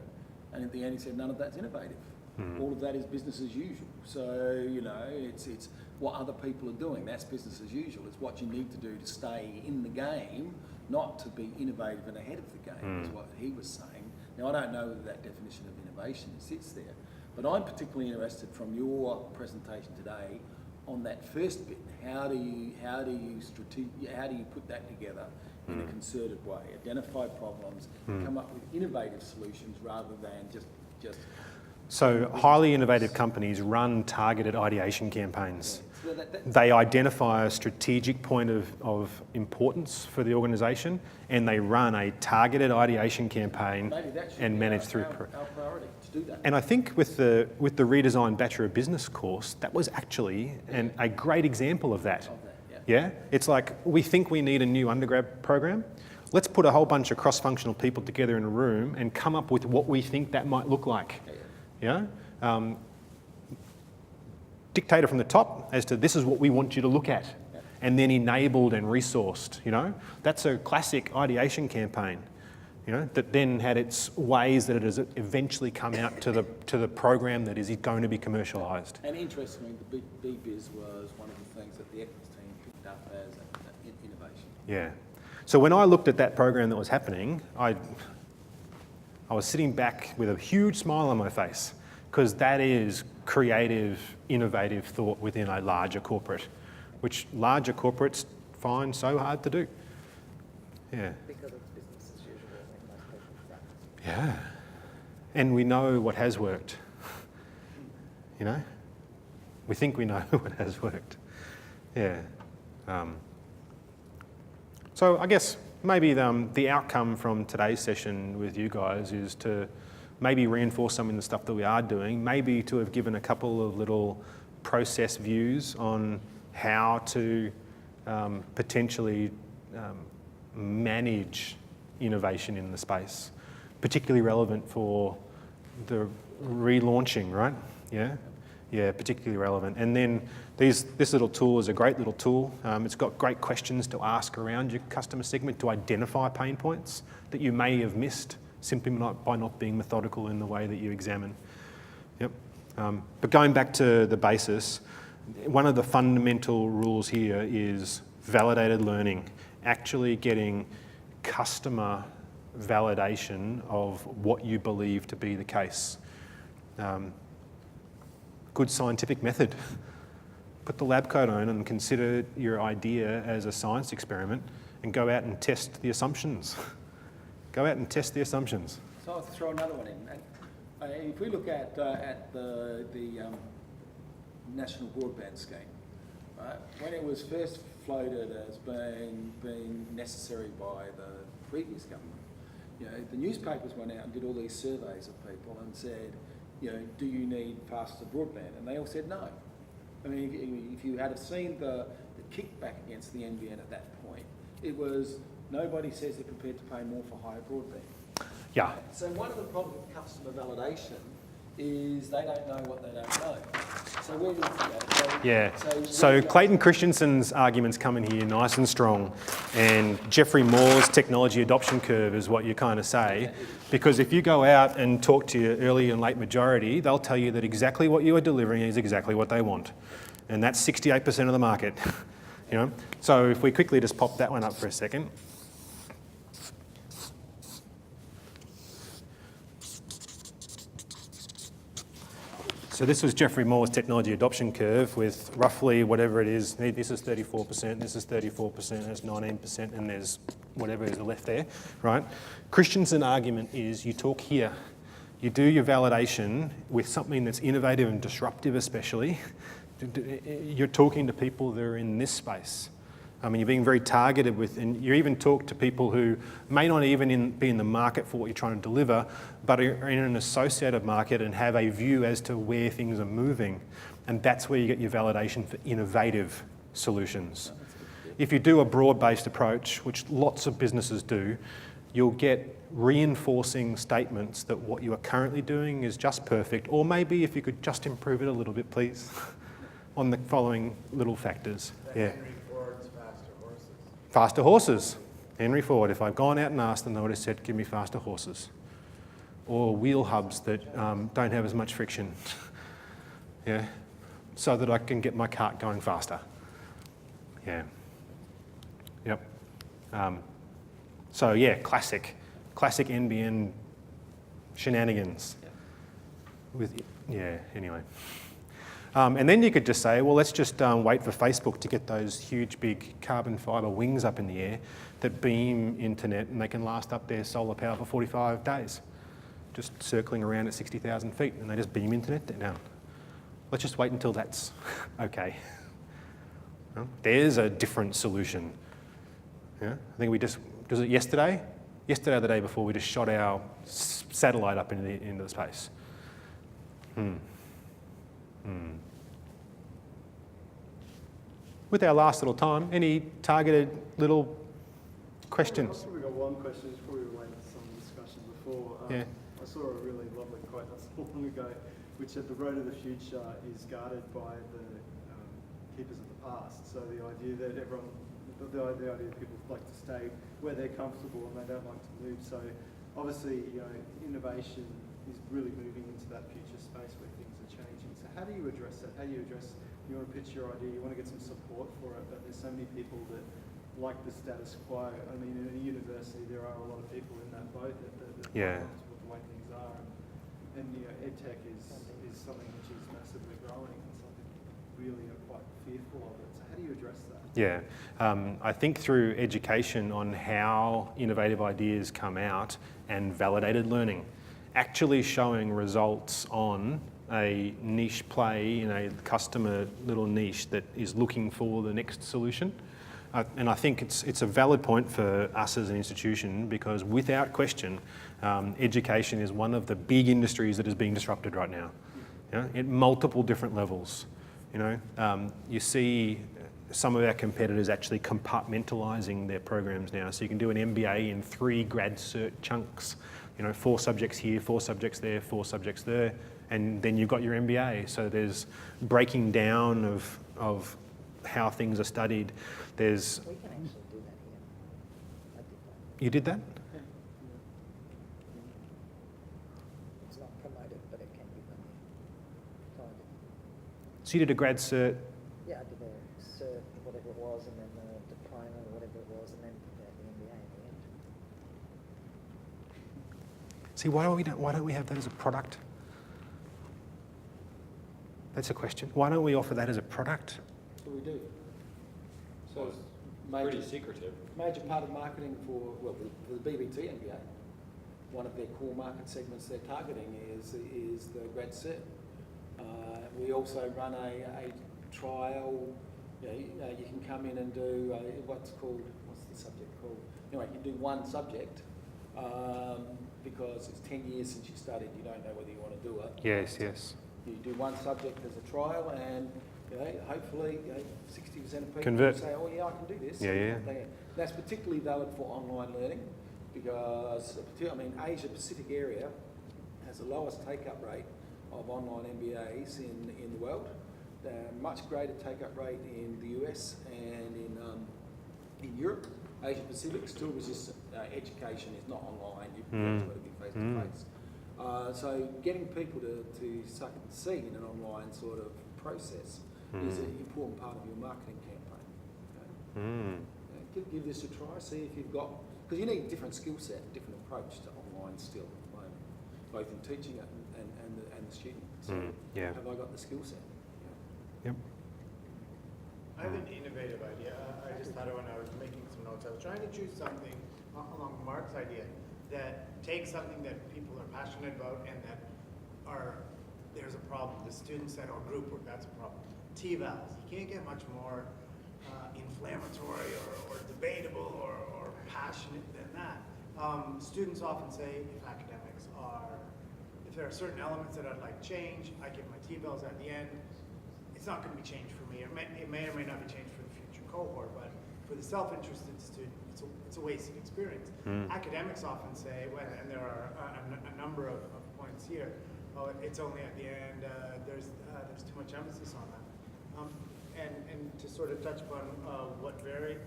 [SPEAKER 4] and at the end he said, none of that's innovative. Mm. All of that is business as usual. So, you know, it's what other people are doing. That's business as usual. It's what you need to do to stay in the game, not to be innovative and ahead of the game, is what he was saying. Now, I don't know whether that definition of innovation sits there, but I'm particularly interested from your presentation today on that first bit. How do you put that together in a concerted way? Identify problems, come up with innovative solutions rather than just.
[SPEAKER 1] So highly innovative companies run targeted ideation campaigns.
[SPEAKER 4] Yeah. So
[SPEAKER 1] they identify a strategic point of importance for the organisation, and they run a targeted ideation campaign and manage through.
[SPEAKER 4] Our priority to do that.
[SPEAKER 1] And I think with the redesigned Bachelor of Business course, that was actually a great example of that. Yeah, it's like we think we need a new undergrad program. Let's put a whole bunch of cross-functional people together in a room and come up with what we think that might look like. Yeah. Dictated from the top as to this is what we want you to look at, and then enabled and resourced. You know, that's a classic ideation campaign. You know, that then had its ways that it has eventually come out to the program that is going to be commercialised.
[SPEAKER 4] And interestingly, the BBiz was one of the things that the Equus team picked up as an innovation.
[SPEAKER 1] Yeah. So when I looked at that program that was happening, I was sitting back with a huge smile on my face, because that is creative, innovative thought within a larger corporate, which larger corporates find so hard to do. Yeah.
[SPEAKER 3] Because it's business as usual in most people's practice.
[SPEAKER 1] Yeah. And we know what has worked. You know? We think we know what has worked. Yeah. So I guess maybe the outcome from today's session with you guys is to maybe reinforce some of the stuff that we are doing, maybe to have given a couple of little process views on how to potentially manage innovation in the space, particularly relevant for the relaunching, right? Yeah, particularly relevant. And then this little tool is a great little tool. It's got great questions to ask around your customer segment to identify pain points that you may have missed simply by not being methodical in the way that you examine. Yep. But going back to the basis, one of the fundamental rules here is validated learning, actually getting customer validation of what you believe to be the case. Good scientific method. Put the lab coat on and consider your idea as a science experiment and go out and test the assumptions. Go out and test the assumptions.
[SPEAKER 4] So I'll throw another one in. And if we look at the National Broadband Scheme, right, when it was first floated as being necessary by the previous government, the newspapers went out and did all these surveys of people and said, do you need faster broadband? And they all said no. I mean, if you had seen the kickback against the NBN at that point, it was nobody says they're prepared to pay more for higher broadband.
[SPEAKER 1] Yeah.
[SPEAKER 4] So one of the problems with customer validation is they don't know what they don't know. So where do you go?
[SPEAKER 1] So Clayton Christensen's arguments come in here nice and strong, and Geoffrey Moore's technology adoption curve is what you kind of say, because if you go out and talk to your early and late majority, they'll tell you that exactly what you are delivering is exactly what they want, and that's 68% of the market. So if we quickly just pop that one up for a second. So this was Geoffrey Moore's technology adoption curve with roughly whatever it is. This is 34%, this is 34%, that's 19%, and there's whatever is left there, right? Christensen's argument is you talk here, you do your validation with something that's innovative and disruptive especially. You're talking to people that are in this space. I mean, you're being very targeted with, and you even talk to people who may not even be in the market for what you're trying to deliver, but are in an associated market and have a view as to where things are moving. And that's where you get your validation for innovative solutions. If you do a broad-based approach, which lots of businesses do, you'll get reinforcing statements that what you are currently doing is just perfect, or maybe if you could just improve it a little bit, please, on the following little factors. Yeah. Faster horses. Henry Ford. If I've gone out and asked them, they would have said, give me faster horses. Or wheel hubs that don't have as much friction. Yeah. So that I can get my cart going faster. Yeah. Yep. So yeah, classic NBN shenanigans. Anyway. And then you could just say, well, let's just wait for Facebook to get those huge, big carbon fibre wings up in the air that beam internet, and they can last up their solar power for 45 days, just circling around at 60,000 feet, and they just beam internet down. Let's just wait until that's okay. Well, there's a different solution. Yeah? I think was it yesterday? Yesterday or the day before, we just shot our satellite up into the space. With our last little time, any targeted little questions?
[SPEAKER 7] I've probably got one question. It's probably related to some discussion before.
[SPEAKER 1] Yeah.
[SPEAKER 7] I saw a really lovely quote not so long ago, which said the road of the future is guarded by the keepers of the past. So the idea that the idea that people like to stay where they're comfortable and they don't like to move. So obviously, innovation is really moving into that future space where things are changing. So how do you address that? How do you address, you want to pitch your idea, you want to get some support for it, but there's so many people that like the status quo. I mean, in a university, there are a lot of people in that boat that
[SPEAKER 1] Yeah.
[SPEAKER 7] are comfortable with the way things are. And EdTech is something which is massively growing and something really are quite fearful of it. So how do you address that?
[SPEAKER 1] Yeah, I think through education on how innovative ideas come out and validated learning, actually showing results on a niche play in a customer little niche that is looking for the next solution, And I think it's a valid point for us as an institution, because without question, education is one of the big industries that is being disrupted right now, at multiple different levels. You see some of our competitors actually compartmentalising their programs now. So you can do an MBA in 3 grad cert chunks, 4 subjects here, 4 subjects there, 4 subjects there, and then you've got your MBA. So there's breaking down of how things are studied. There's...
[SPEAKER 3] We can actually do that here. I did that.
[SPEAKER 1] You did that?
[SPEAKER 3] Yeah. It's not promoted, but it can be done here. So I did.
[SPEAKER 1] So you did a grad cert.
[SPEAKER 3] Yeah, I did a cert, whatever it was, and then the diploma, or whatever it was, and then the MBA at the end.
[SPEAKER 1] See, why don't we have that as a product? That's a question. Why don't we offer that as a product?
[SPEAKER 4] So we do. So
[SPEAKER 2] Well,
[SPEAKER 4] major,
[SPEAKER 2] Pretty secretive.
[SPEAKER 4] major part of marketing for the BBT MBA, one of their core market segments they're targeting is the grad cert. We also run a trial. You can come in and do what's the subject called? Anyway, you can do one subject because it's 10 years since you studied. You don't know whether you want to do it.
[SPEAKER 1] Yes.
[SPEAKER 4] You do one subject as a trial, and hopefully 60% of people
[SPEAKER 1] Convert.
[SPEAKER 4] say, "Oh yeah, I can do this."
[SPEAKER 1] Yeah.
[SPEAKER 4] That's particularly valid for online learning because, Asia Pacific area has the lowest take-up rate of online MBAs in the world. Much greater take-up rate in the US and in Europe. Asia Pacific still resists education is not online. You've got to be face to face. So getting people to suck at the seed in an online sort of process is an important part of your marketing campaign. Give this a try, see if you've got, because you need a different skill set, a different approach to online still at the moment, both in teaching it and the student. So have I got the skill set?
[SPEAKER 1] Yep.
[SPEAKER 8] I have an innovative idea. I just thought of when I was making some notes. I was trying to choose something along Mark's idea that takes something that people are passionate about and that there's a problem. The student set or group work, that's a problem. T-vals, you can't get much more inflammatory or debatable or passionate than that. Students often say if there are certain elements that I'd like change, I give my T-vals at the end. It's not going to be changed for me. It may or may not be changed for the future cohort, but for the self-interested student, it's a wasted experience. Academics often say, and there are a number of points here, it's only at the end, there's too much emphasis on that. And to sort of touch upon what Barry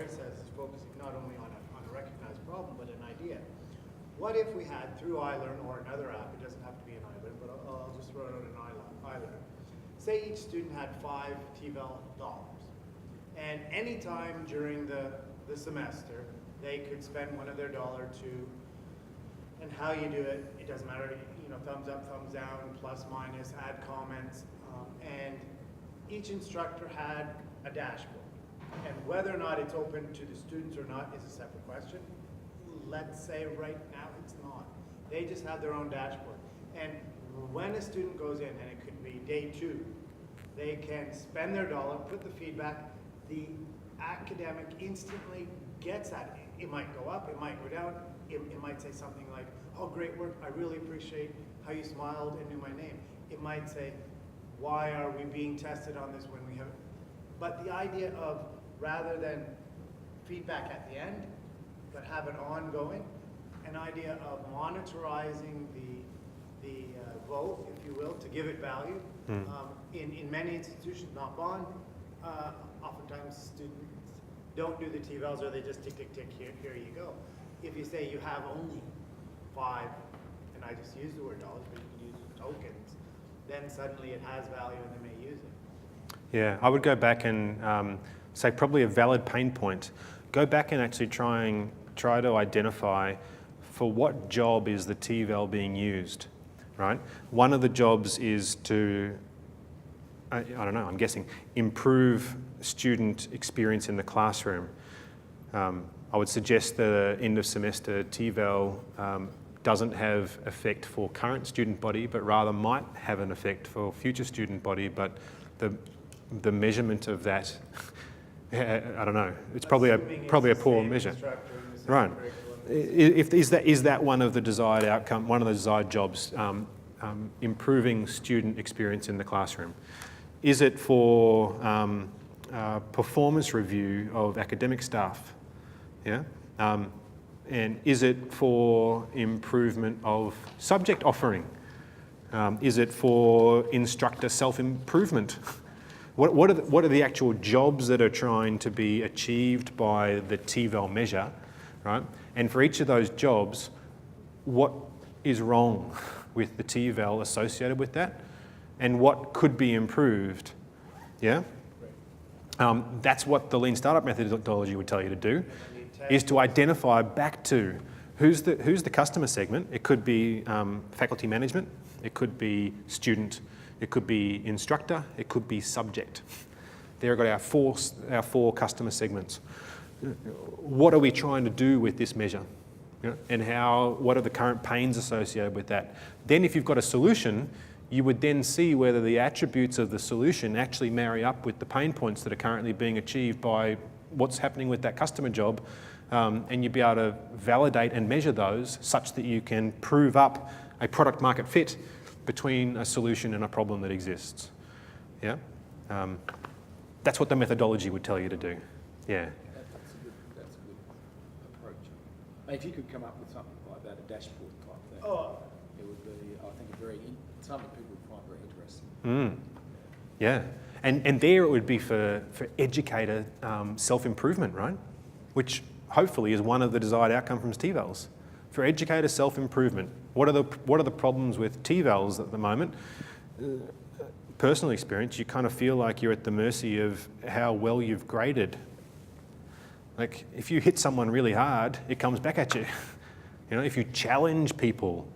[SPEAKER 8] says is focusing not only on a recognized problem, but an idea. What if we had, through iLearn or another app, it doesn't have to be an iLearn, but I'll just throw it out in iLearn. Say each student had 5 TVL dollars. And any time during the semester, they could spend one of their $1 or $2. And how you do it, it doesn't matter, thumbs up, thumbs down, plus, minus, add comments. And each instructor had a dashboard. And whether or not it's open to the students or not is a separate question. Let's say right now it's not. They just have their own dashboard. And when a student goes in, and it could be day 2, they can spend their $1, put the feedback, the academic instantly gets at it. It might go up, it might go down, it might say something like, oh, great work, I really appreciate how you smiled and knew my name. It might say, why are we being tested on this when we have, but the idea of, rather than feedback at the end, but have it ongoing, an idea of monitorizing the vote, if you will, to give it value. In many institutions, not Bond, oftentimes students don't do the T-vals or they just tick, tick, tick, here you go. If you say you have only 5, and I just use the word dollars, but you can use tokens, then suddenly it has value and they may use it.
[SPEAKER 1] Yeah, I would go back and say probably a valid pain point. Go back and actually try to identify for what job is the T-val being used, right? One of the jobs is to, I don't know, I'm guessing, improve student experience in the classroom. I would suggest the end of semester T-val doesn't have effect for current student body, but rather might have an effect for future student body, but the measurement of that I don't know. It's probably a poor measure. Right.
[SPEAKER 8] Right.
[SPEAKER 1] Is that one of the desired outcome, one of the desired jobs, improving student experience in the classroom? Is it for performance review of academic staff? Yeah. And is it for improvement of subject offering? Is it for instructor self-improvement? What are the actual jobs that are trying to be achieved by the TVEL measure, right? And for each of those jobs, what is wrong with the TVEL associated with that, and what could be improved? Yeah. That's what the Lean Startup methodology would tell you to do, is to identify back to who's the customer segment. It could be faculty management, it could be student, it could be instructor, it could be subject. There we've got our four customer segments. What are we trying to do with this measure? You know, and what are the current pains associated with that? Then if you've got a solution, you would then see whether the attributes of the solution actually marry up with the pain points that are currently being achieved by what's happening with that customer job, and you'd be able to validate and measure those such that you can prove up a product market fit between a solution and a problem that exists. Yeah? That's what the methodology would tell you to do. Yeah.
[SPEAKER 4] That's a good approach. I mean, if you could come up with something like that, a dashboard type thing, it would be, I think, something people would find very interesting.
[SPEAKER 1] Yeah. And there it would be for educator self-improvement, right? Which hopefully is one of the desired outcomes from TVELs. For educator self-improvement, what are the problems with TVELs at the moment? Personal experience, you kind of feel like you're at the mercy of how well you've graded. Like if you hit someone really hard, it comes back at you. You know, if you challenge people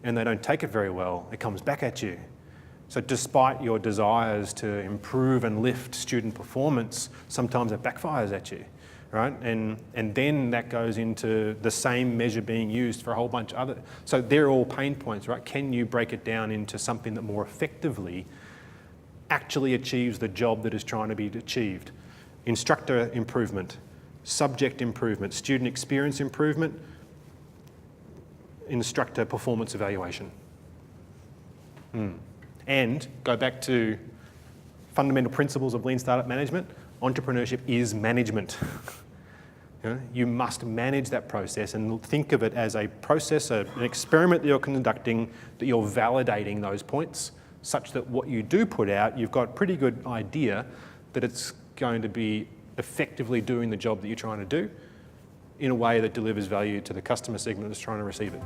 [SPEAKER 1] and they don't take it very well, it comes back at you. So despite your desires to improve and lift student performance, sometimes it backfires at you, right? And then that goes into the same measure being used for a whole bunch of other. So they're all pain points, right? Can you break it down into something that more effectively actually achieves the job that is trying to be achieved? Instructor improvement, subject improvement, student experience improvement, instructor performance evaluation. And go back to fundamental principles of Lean Startup management. Entrepreneurship is management. You must manage that process and think of it as a process, an experiment that you're conducting, that you're validating those points, such that what you do put out, you've got a pretty good idea that it's going to be effectively doing the job that you're trying to do in a way that delivers value to the customer segment that's trying to receive it.